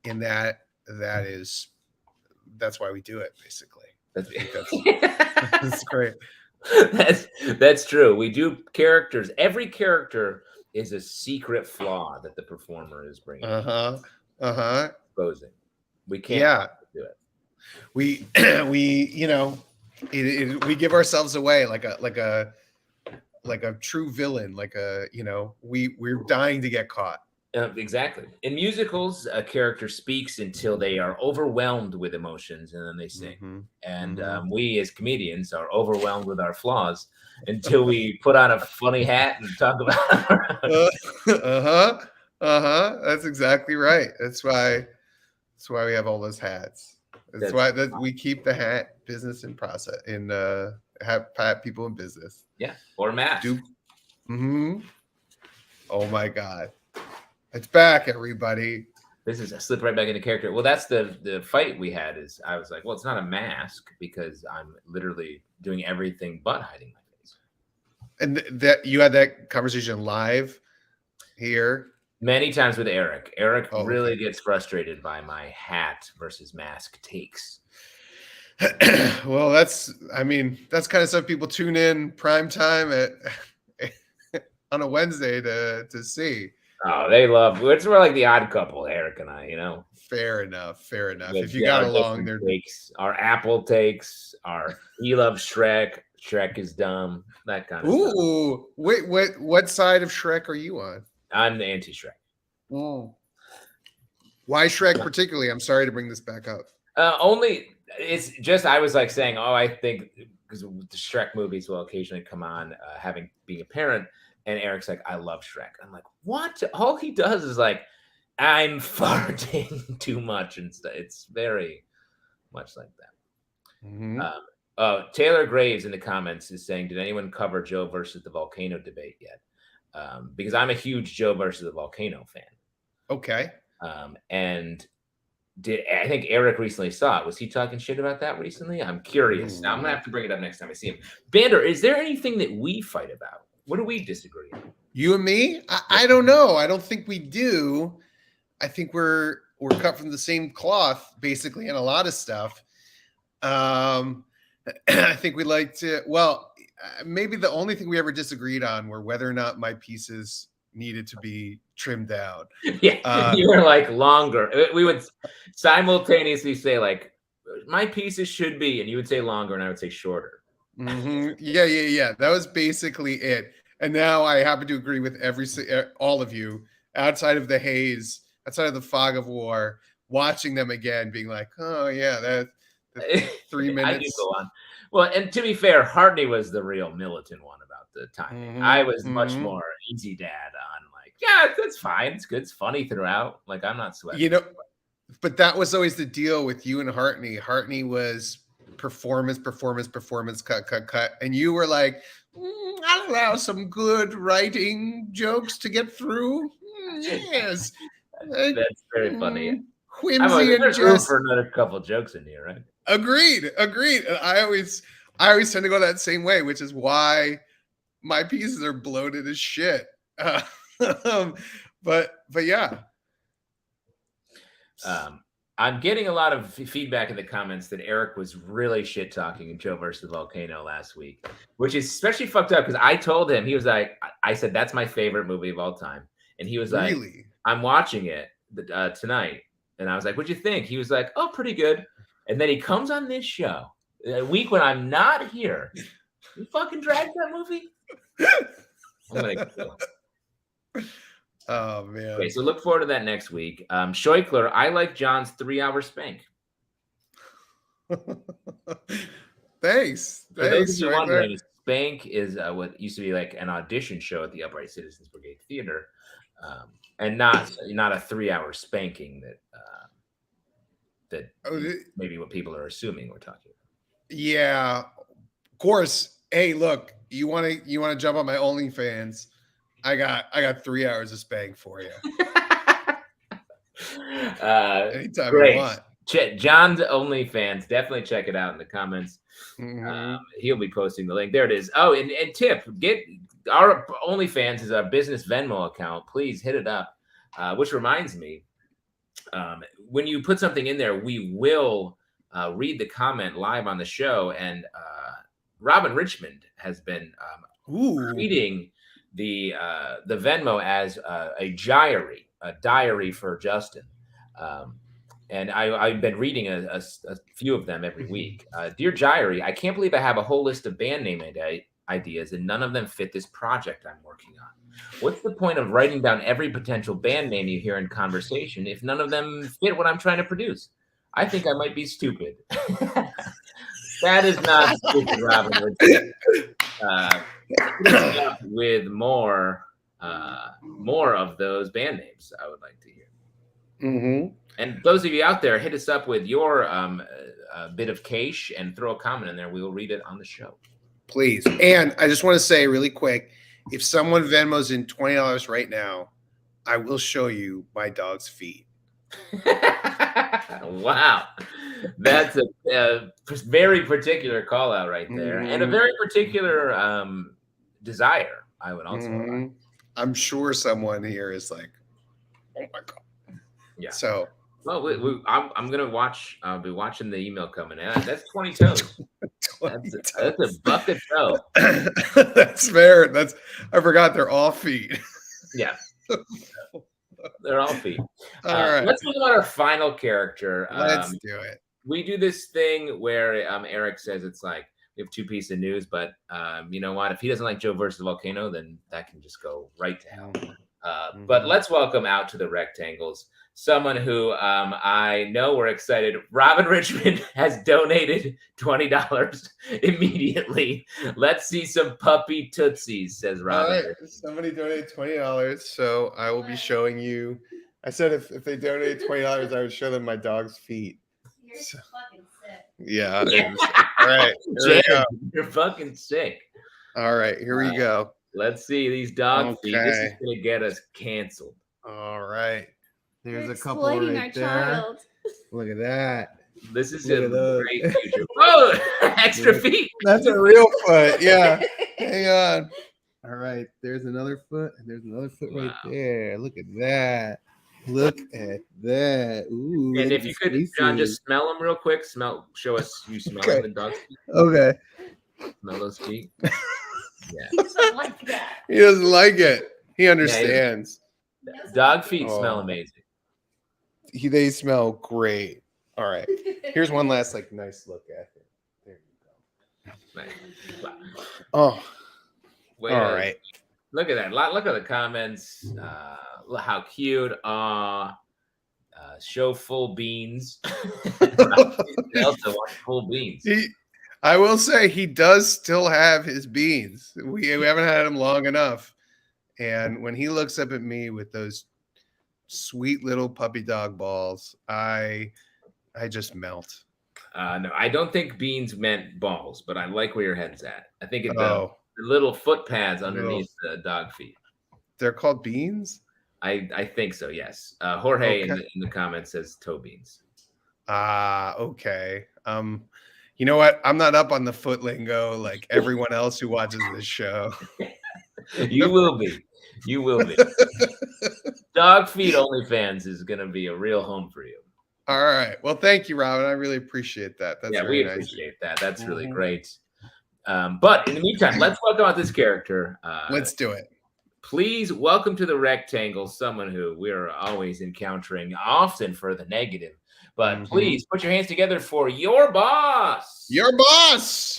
and that's why we do it, basically. That's great. That's true. We do characters. Every character is a secret flaw that the performer is bringing. Exposing. We can't do it. We we give ourselves away like a true villain, we're dying to get caught. Exactly. In musicals, a character speaks until they are overwhelmed with emotions, and then they sing. And we as comedians are overwhelmed with our flaws until we put on a funny hat and talk about That's exactly right. That's why we have all those hats. That's why we keep the hat business in process and have people in business. Yeah, or mask. Oh my God. It's back, everybody. This is a slip right back into character. Well, that's the fight we had. Is I was like, well, it's not a mask because I'm literally doing everything but hiding my face. And that you had that conversation live here many times with Eric. Eric really gets frustrated by my hat versus mask takes. Well, that's kind of stuff people tune in prime time on a Wednesday to see. Oh, they love it's more like the Odd Couple, Eric and I, Fair enough. If you got along, their takes, our Apple takes, he loves Shrek. Shrek is dumb. That kind of stuff. Ooh, wait, what side of Shrek are you on? I'm the anti-Shrek. Why Shrek particularly? I'm sorry to bring this back up. Only it's just I was like saying, I think because the Shrek movies will occasionally come on, being a parent. And Eric's like, I love Shrek. I'm like, what? All he does is like I'm farting too much, and it's very much like that. Mm-hmm. Taylor Graves in the comments is saying, did anyone cover Joe versus the volcano debate yet? Because I'm a huge Joe versus the volcano fan. Okay. And I think Eric recently saw it. Was he talking shit about that recently? I'm curious. Now, I'm gonna have to bring it up next time I see him. Bander, is there anything that we fight about? What do we disagree on? You and me? I don't know. I don't think we do. I think we're cut from the same cloth, basically, in a lot of stuff. I think we like to. Well, maybe the only thing we ever disagreed on were whether or not my pieces needed to be trimmed down. Yeah, you were like longer. We would simultaneously say like, my pieces should be, and you would say longer, and I would say shorter. Mm-hmm. Yeah. That was basically it. And now I happen to agree with all of you outside of the haze, outside of the fog of war, watching them again, being like, oh yeah, that's 3 minutes. I do go on. Well, and to be fair, Hartney was the real militant one about the timing. Mm-hmm. I was much more easy dad on like, yeah, that's fine. It's good. It's funny throughout. Like, I'm not sweating. You know, but that was always the deal with you and Hartney. Hartney was performance, cut. And you were like, I'll allow some good writing jokes to get through. Yes. That's very funny. Whimsy and there's room for another couple jokes in here, right? Agreed. And I always tend to go that same way, which is why my pieces are bloated as shit. But yeah. I'm getting a lot of feedback in the comments that Eric was really shit talking Joe versus the volcano last week, which is especially fucked up because I told him, he was like, I said, that's my favorite movie of all time. And he was like, really? I'm watching it tonight. And I was like, what'd you think? He was like, oh, pretty good. And then he comes on this show a week when I'm not here. You fucking dragged that movie? I'm gonna kill him. Oh man. Okay, so look forward to that next week. Scheuchler, I like John's 3-hour spank. Than's wondering, Spank is what used to be like an audition show at the Upright Citizens Brigade Theater, and not a 3-hour spanking that maybe what people are assuming we're talking about. Yeah, of course. Hey, look, you want to jump on my OnlyFans? I got 3 hours of spank for you. Anytime great. you want. John's OnlyFans, definitely check it out in the comments. Mm-hmm. He'll be posting the link. There it is. Oh, and tip, get our OnlyFans is our business Venmo account. Please hit it up. Which reminds me, when you put something in there, we will read the comment live on the show. And Robin Richmond has been treating the Venmo as a diary for Justin. And I've been reading a few of them every week. Dear Diary, I can't believe I have a whole list of band name ideas and none of them fit this project I'm working on. What's the point of writing down every potential band name you hear in conversation if none of them fit what I'm trying to produce? I think I might be stupid. That is not stupid, Robin. With more of those band names, I would like to hear. Mm-hmm. And those of you out there, hit us up with your bit of cash and throw a comment in there. We will read it on the show. Please. And I just want to say really quick, if someone Venmos in $20 right now, I will show you my dog's feet. Wow. That's a very particular call out right there. And a very particular desire, I would also I'm sure someone here is like, oh my God. Yeah. So well, I'm gonna watch. I'll be watching the email coming in. That's 20 toes. That's a bucket toe. That's fair. I forgot they're all feet. Yeah, they're all feet. All right. Let's talk about our final character. Let's do it. We do this thing where Eric says it's like we have 2 pieces of news, but you know what? If he doesn't like Joe versus the volcano, then that can just go right to hell. But let's welcome out to the rectangles someone who I know we're excited. Robin Richmond has donated $20 immediately. Let's see some puppy tootsies, says Robin. All right. Somebody donated $20, so I will be showing you I said if they donate $20, I would show them my dog's feet. You're fucking sick. Yeah. All right. You're fucking sick. All right. Here we go. Let's see these dog feet. This is going to get us canceled. All right. There's You're a couple exploiting right our there. child. Look at that. This is Look a at those. great future. Oh, extra feet. That's a real foot. Yeah. Hang on. All right. There's another foot. And there's another foot right there. Look at that. Look at that. Ooh. And if you could, John, just smell them real quick. Show us you smelling the dog's feet. Okay. Smell those feet. Yeah. He doesn't like that. He doesn't like it. He understands. Dog feet smell amazing. They smell great. All right. Here's one last nice look at it. There you go. Nice. Oh. Wait, all right. Look at that. Look at the comments. How cute. Show full beans. They also want full beans. I will say he does still have his beans. We haven't had him long enough. And when he looks up at me with those sweet little puppy dog balls, I just melt. No, I don't think beans meant balls, but I like where your head's at. I think it's the little foot pads underneath the dog feet. They're called beans? I think so, yes. Jorge in the comments says toe beans. Okay. You know what? I'm not up on the foot lingo like everyone else who watches this show. You will be. You will be. Dog Feet OnlyFans is going to be a real home for you. All right. Well, thank you, Robin. I really appreciate that. That's we appreciate that. That's really great. But in the meantime, let's welcome out this character. Let's do it. Please welcome to the rectangle someone who we're always encountering, often for the negative. But please put your hands together for your boss. Your boss.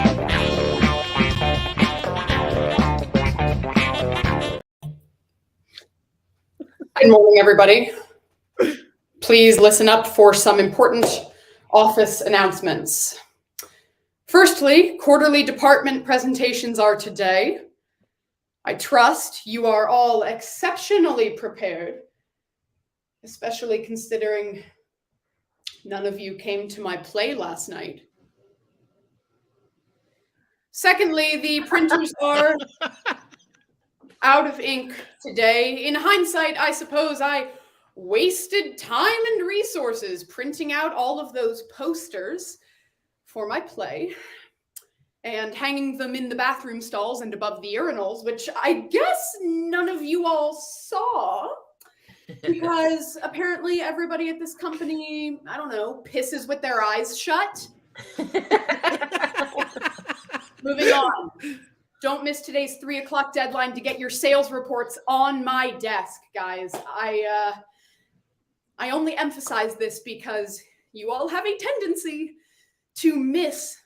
Good morning, everybody. Please listen up for some important office announcements. Firstly, quarterly department presentations are today. I trust you are all exceptionally prepared, especially considering none of you came to my play last night. Secondly, the printers are out of ink today. In hindsight, I suppose I wasted time and resources printing out all of those posters for my play and hanging them in the bathroom stalls and above the urinals, which I guess none of you all saw because apparently everybody at this company, I don't know, pisses with their eyes shut. Moving on. Don't miss today's 3 o'clock deadline to get your sales reports on my desk, guys. I only emphasize this because you all have a tendency to miss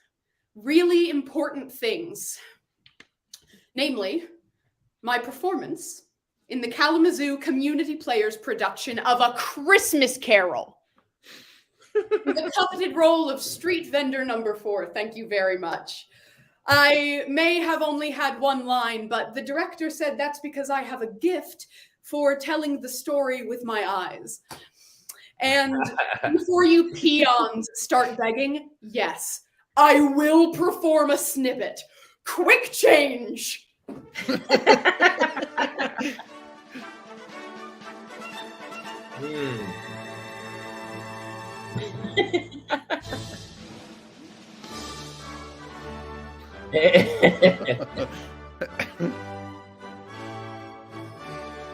really important things. Namely, my performance in the Kalamazoo Community Players production of A Christmas Carol. The coveted role of street vendor number 4. Thank you very much. I may have only had one line, but the director said that's because I have a gift for telling the story with my eyes. And before you peons start begging, yes, I will perform a snippet. Quick change.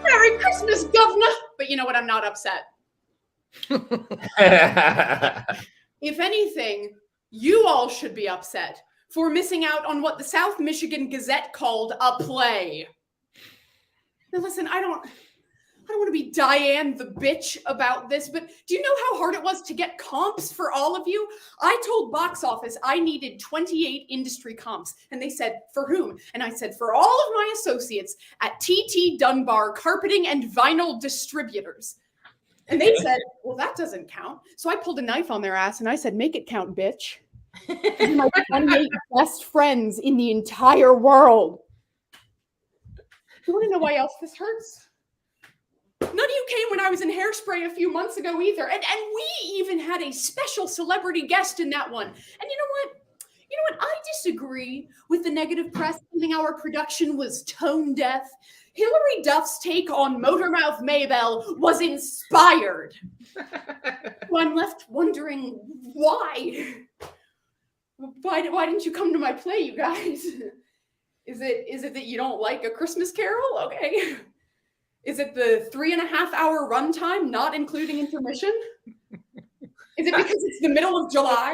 Merry Christmas, governor! But you know what? I'm not upset. If anything, you all should be upset for missing out on what the South Michigan Gazette called a play. Now listen, I don't want to be Diane the bitch about this, but do you know how hard it was to get comps for all of you? I told box office I needed 28 industry comps, and they said, for whom? And I said, for all of my associates at TT Dunbar Carpeting and Vinyl Distributors. And they said, well, that doesn't count. So I pulled a knife on their ass and I said, make it count, bitch. These are my 28 best friends in the entire world. You want to know why else this hurts? None of you came when I was in Hairspray a few months ago either. And we even had a special celebrity guest in that one. And you know what? I disagree with the negative press claiming our production was tone deaf. Hillary Duff's take on Motormouth Maybell was inspired. So I'm left wondering why. Why didn't you come to my play, you guys? Is it that you don't like A Christmas Carol? Okay. Is it the 3.5-hour runtime, not including intermission? Is it because it's the middle of July?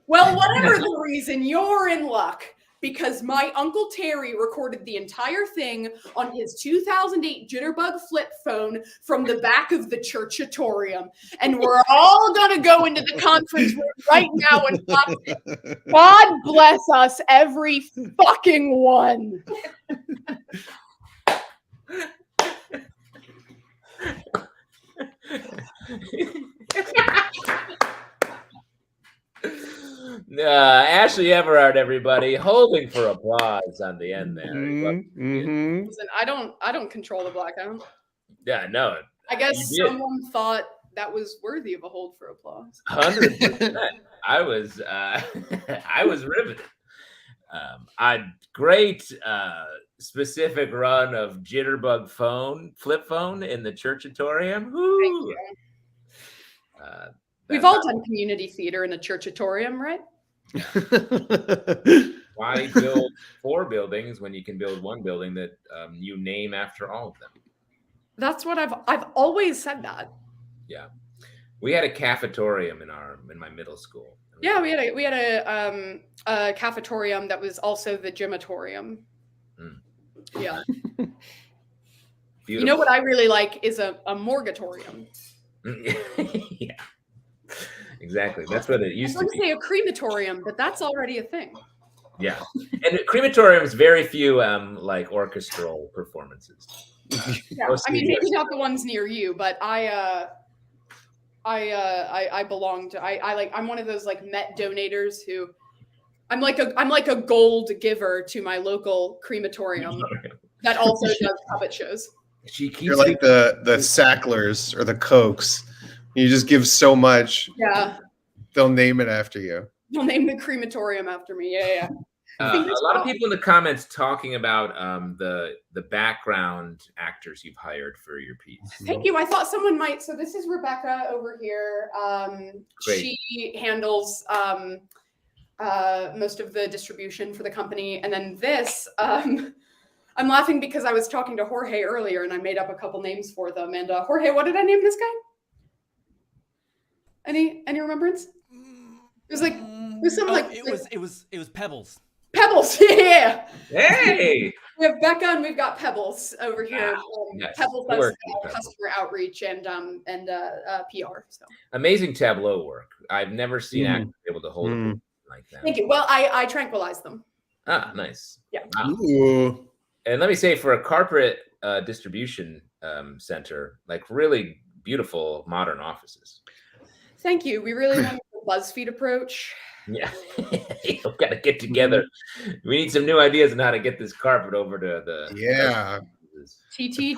Well, whatever the reason, you're in luck. Because my Uncle Terry recorded the entire thing on his 2008 Jitterbug flip phone from the back of the churchatorium. And we're all going to go into the conference room right now and watch it. God bless us, every fucking one. Ashley Everard, everybody, holding for applause on the end there. Listen, I don't control the blackout. Yeah, no. I guess someone thought that was worthy of a hold for applause. 100%. I was riveted. Great specific run of Jitterbug flip phone in the churchatorium. Woo! We've all done community theater in a churchatorium, right? Why build 4 buildings when you can build one building that you name after all of them? That's what I've always said that. Yeah, we had a cafetorium in my middle school. Yeah, we had a cafetorium that was also the gymatorium. Yeah. Beautiful. You know what I really like is a morgatorium. Yeah. Exactly. That's what it used to be. I was going to say a crematorium, but that's already a thing. Yeah. And crematoriums, very few like orchestral performances. Yeah. I mean, maybe not the ones near you, but I belong to I'm one of those like Met donators who I'm like a gold giver to my local crematorium that also does puppet shows. You're like the Sacklers or the Cokes. You just give so much. Yeah. They'll name it after you. They'll name the crematorium after me. Yeah. A lot of people in the comments talking about the background actors you've hired for your piece. Thank you. I thought someone might. So this is Rebecca over here. She handles most of the distribution for the company. And then this, I'm laughing because I was talking to Jorge earlier and I made up a couple names for them. And Jorge, what did I name this guy? Any remembrance? It was something like it was Pebbles. Pebbles, yeah. Hey, we have Becca and we've got Pebbles over here. Yes. Pebbles does customer outreach and PR. So amazing tableau work. I've never seen actors able to hold it like that. Thank you. Well, I tranquilize them. Ah, nice. Yeah. Wow. Ooh. And let me say, for a corporate distribution center, like really beautiful modern offices. Thank you. We really went with the BuzzFeed approach. Yeah, we've got to get together. We need some new ideas on how to get this carpet over to the. Yeah. TT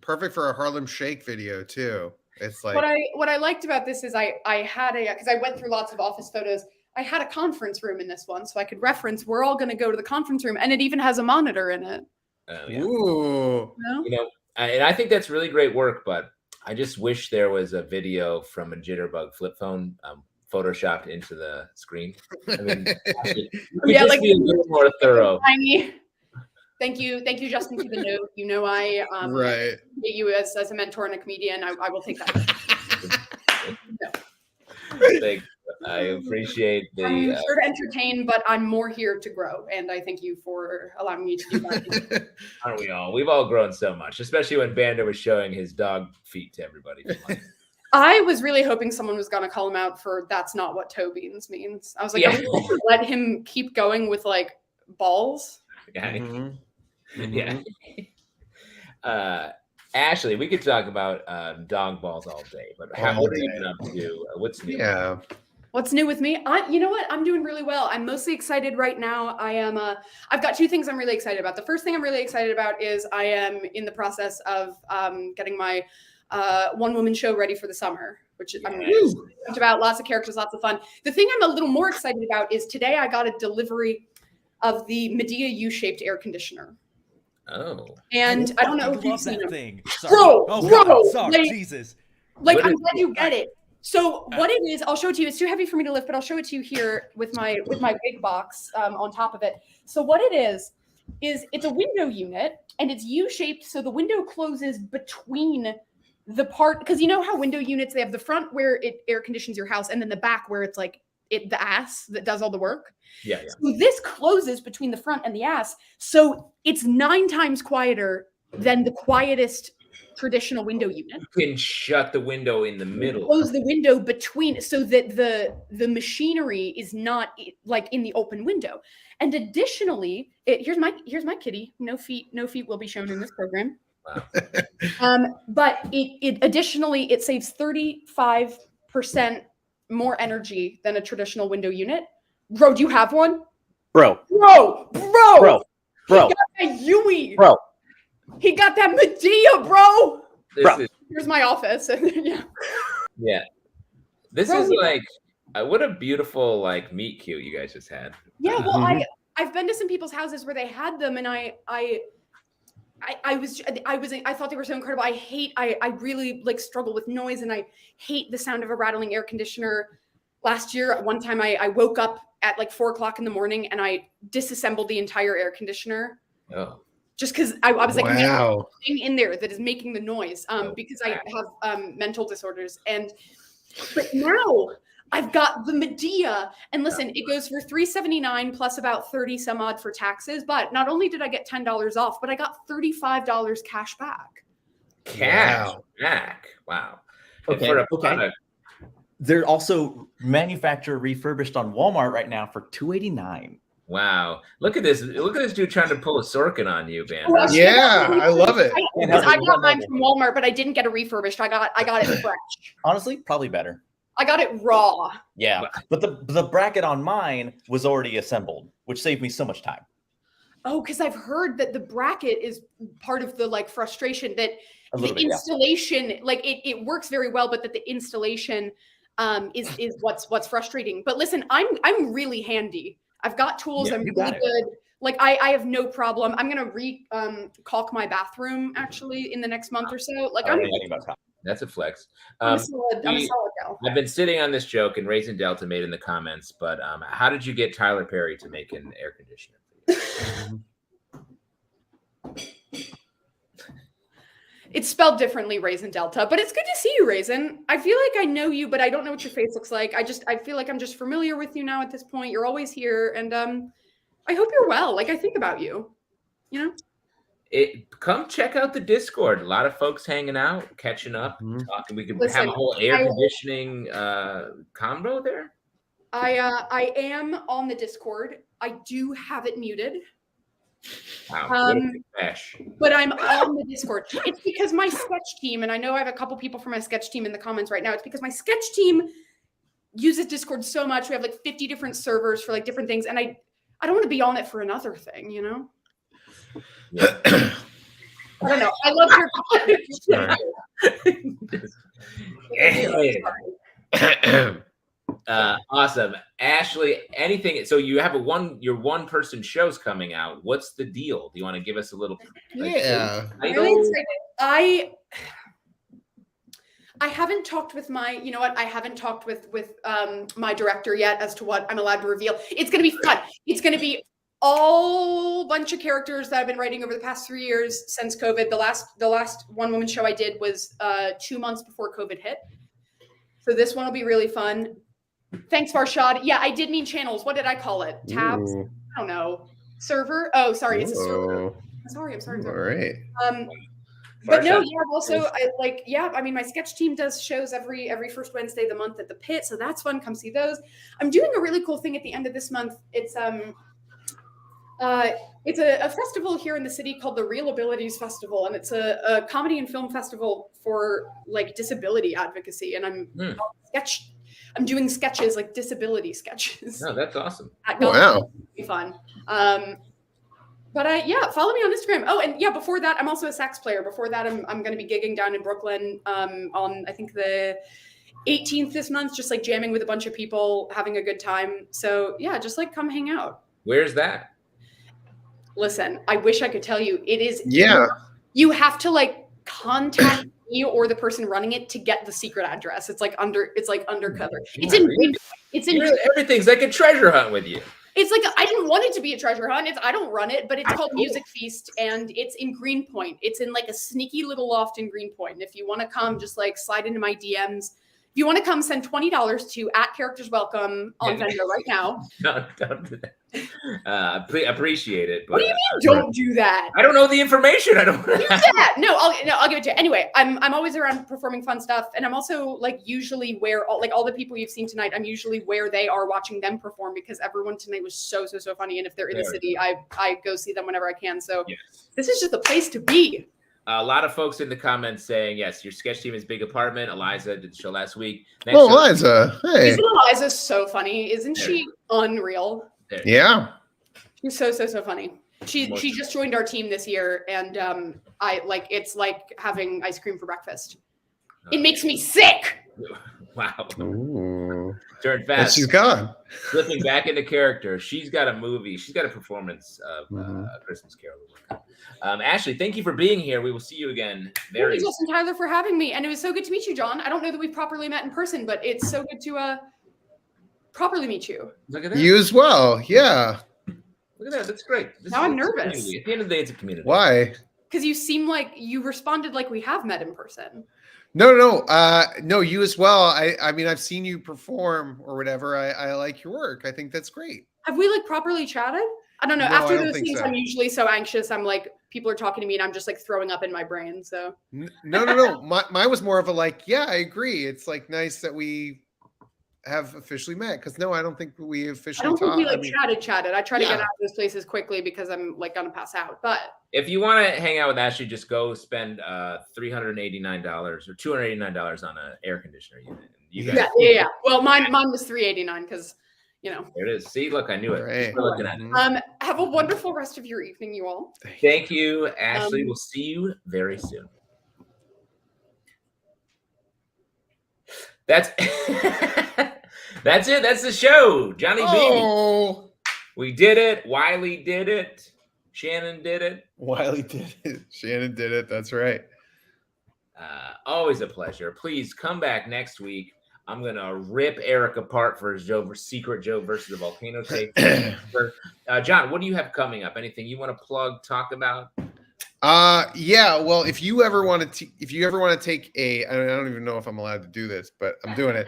perfect for a Harlem Shake video too. It's like what I liked about this is I had because I went through lots of office photos. I had a conference room in this one, so I could reference. We're all going to go to the conference room, and it even has a monitor in it. Yeah. Ooh. And I think that's really great work, but I just wish there was a video from a Jitterbug flip phone photoshopped into the screen. I mean, yeah, like be a little more thorough. Thank you, Justin, for the note. You know, I right. get you as a mentor and a comedian. I will take that. No. I appreciate the. I'm here to entertain, but I'm more here to grow, and I thank you for allowing me to do that. Aren't we all? We've all grown so much, especially when Bander was showing his dog feet to everybody. I was really hoping someone was going to call him out for "that's not what toe beans means." I was like, let him keep going with like balls. Yeah. Mm-hmm. Yeah. Ashley, we could talk about dog balls all day, but what are you been up to? What's new? Yeah. What's new with me? You know what? I'm doing really well. I'm mostly excited right now. I've got two things I'm really excited about. The first thing I'm really excited about is I am in the process of getting my one-woman show ready for the summer, which I'm really pumped about. Lots of characters, lots of fun. The thing I'm a little more excited about is today I got a delivery of the Medea U-shaped air conditioner. Oh. And I don't know if you've seen them. Thing. Bro, sorry, Jesus. Like, I'm glad you get it. So what it is, I'll show it to you. It's too heavy for me to lift, but I'll show it to you here with my big box on top of it. So what it is it's a window unit, and it's U-shaped, so the window closes between the part, because you know how window units, they have the front where it air conditions your house, and then the back where it's like the ass that does all the work. Yeah. So this closes between the front and the ass, so it's 9 times quieter than the quietest traditional window unit. You can shut the window in the middle. Close the window between, so that the machinery is not like in the open window. And additionally, here's my kitty. No feet will be shown in this program. Wow. But it additionally, it saves 35% more energy than a traditional window unit. Bro, do you have one? Bro. He got that Yui. Bro. He got that Medea, bro. This Here's my office. Yeah. This is like, what a beautiful like meet cute you guys just had. Yeah, well, I've been to some people's houses where they had them, and I thought they were so incredible. I really like struggle with noise, and I hate the sound of a rattling air conditioner. Last year, at one time, I woke up at like 4 o'clock in the morning, and I disassembled the entire air conditioner. Oh. Just because I was like, wow, thing in there that is making the noise, because I have mental disorders. But now I've got the Medea, and listen, it goes for $379 plus about 30 some odd for taxes. But not only did I get $10 off, but I got $35 cash back. Cash back. Wow. Okay. They're also manufacturer refurbished on Walmart right now for $289. Wow. Look at this. Look at this dude trying to pull a Sorkin on you, man. Yeah, I love it. I got mine from Walmart, but I didn't get it refurbished. I got it fresh. Honestly, probably better. I got it raw. Yeah, but the bracket on mine was already assembled, which saved me so much time. Oh, because I've heard that the bracket is part of the like frustration that the installation, like it works very well, but that the installation is what's frustrating. But listen, I'm really handy. I've got tools. I'm really good. Like I have no problem. I'm gonna caulk my bathroom actually in the next month or so. Like that's a flex. I'm a solid gal. I've been sitting on this joke, and Raisin Delta made in the comments. But how did you get Tyler Perry to make an air conditioner? It's spelled differently, Raisin Delta, but it's good to see you, Raisin. I feel like I know you, but I don't know what your face looks like. I feel like I'm just familiar with you now at this point. You're always here, and I hope you're well. Like I think about you, you know. Come check out the Discord. A lot of folks hanging out, catching up, talking. We could have a whole air conditioning combo there. I am on the Discord. I do have it muted. Wow, but I'm on the Discord. It's because my sketch team, and I know I have a couple people from my sketch team in the comments right now. It's because my sketch team uses Discord so much. We have like 50 different servers for like different things, and I don't want to be on it for another thing, you know? Yeah. I don't know. I love your awesome. Ashley, anything, so you have your one person shows coming out. What's the deal? Do you want to give us a little really excited. I haven't talked with my, you know what? I haven't talked with my director yet as to what I'm allowed to reveal. It's going to be fun. It's going to be all bunch of characters that I've been writing over the past 3 years since COVID. The last one woman show I did was 2 months before COVID hit. So this one will be really fun. Thanks, Farshad. Yeah, I did mean channels. What did I call it? Tabs? Ooh. I don't know. Server? Oh, sorry. It's a server. I'm sorry. All right. But no, yeah, also I mean, my sketch team does shows every first Wednesday of the month at the Pit. So that's fun. Come see those. I'm doing a really cool thing at the end of this month. It's a festival here in the city called the Real Abilities Festival, and it's a comedy and film festival for like disability advocacy. And I'm I'm doing sketches, like disability sketches. No, that's awesome. Wow. Be fun. But yeah, follow me on Instagram. Oh, and yeah, before that, I'm also a sax player. Before that, I'm going to be gigging down in Brooklyn on, I think, the 18th this month, just like jamming with a bunch of people, having a good time. So yeah, just like come hang out. Where's that? Listen, I wish I could tell you. It is. Yeah. You have to like contact me or the person running it to get the secret address. It's like undercover. It's in. It's in. Everything's like a treasure hunt with you. It's like I didn't want it to be a treasure hunt. I don't run it, but it's called Music Feast, and it's in Greenpoint. It's in like a sneaky little loft in Greenpoint. And if you want to come, just like slide into my DMs. If you want to come, send $20 to @CharactersWelcome on Venmo right now. No, don't do that. Appreciate it. But, what do you mean? Don't do that. I don't know the information. I don't. Do that. No, I'll give it to you. Anyway, I'm always around performing fun stuff, and I'm also like usually where all the people you've seen tonight. I'm usually where they are watching them perform because everyone tonight was so funny. And if they're in the city, I go see them whenever I can. So This is just the place to be. A lot of folks in the comments saying, yes, your sketch team is Big Apartment. Eliza did the show last week. Eliza. Hey. Isn't Eliza so funny? Isn't she unreal? Yeah. She's so funny. She just joined our team this year, and it's like having ice cream for breakfast. It makes me sick. Wow. Ooh. Turn fast. And she's gone. Flipping back into character. She's got a movie. She's got a performance of A Christmas Carol. Ashley, thank you for being here. We will see you again very soon. Thank you, Justin Tyler, for having me. And it was so good to meet you, John. I don't know that we've properly met in person, but it's so good to properly meet you. Look at that. You as well. Yeah. Look at that. That's great. Now I'm nervous. At the end of the day, it's a community. Why? Because you seem like you responded like we have met in person. No, you as well. I mean, I've seen you perform or whatever. I like your work. I think that's great. Have we like properly chatted? I don't know. No, After I don't those think scenes, so. I'm usually so anxious. I'm like, people are talking to me and I'm just like throwing up in my brain. So No. Mine was more of a like, yeah, I agree. It's like nice that we have officially met. Because no, I don't think we officially I don't think we talked. like chatted. I try to get out of those places quickly because I'm like gonna pass out. But if you want to hang out with Ashley, just go spend $389 or $289 on an air conditioner unit. You guys, yeah. Well, mine was $389 because there it is. See, look, I knew it. Right. Just by looking at it. Have a wonderful rest of your evening, you all. Thank you, Ashley. We'll see you very soon. That's that's it. That's the show. Johnny B. We did it. Wiley did it. Shannon did it. Wiley did it. Shannon did it. That's right. Always a pleasure. Please come back next week. I'm going to rip Eric apart for his Secret Joe versus the Volcano Tape. John, what do you have coming up? Anything you want to plug, talk about? Yeah. Well, if you ever want to take I don't even know if I'm allowed to do this, but I'm doing it.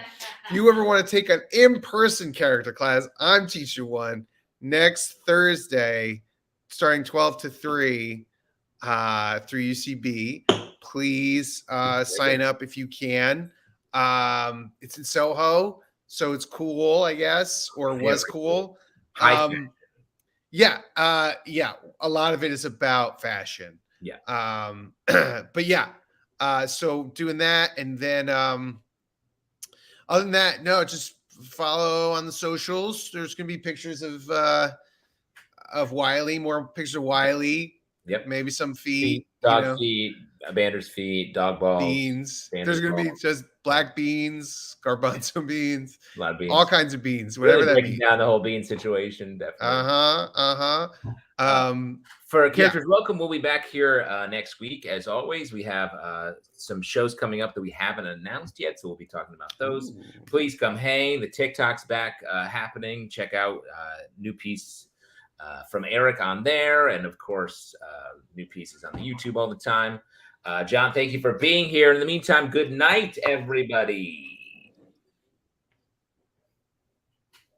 If you ever want to take an in-person character class, I'm teaching one next Thursday, starting 12 to 3 through UCB. Please sign up if you can. It's in Soho, so it's cool, I guess, or was cool. Yeah. A lot of it is about fashion. Yeah. But yeah. So doing that, and then other than that, no, just follow on the socials. There's gonna be pictures of Wiley, more pictures of Wiley. Yep. Maybe some feet, dog feet, Bander's feet, dog balls, beans. Bander's There's gonna be balls. just black beans, garbanzo beans, A lot of beans. all kinds of beans, whatever Really that breaking means. down the whole bean situation, definitely. For Characters Welcome, we'll be back here next week. As always, we have some shows coming up that we haven't announced yet, so we'll be talking about those. Ooh. Please come hang. The TikTok's back happening. Check out new piece from Eric on there, and of course, new pieces on the YouTube all the time. John, thank you for being here. In the meantime, good night, everybody.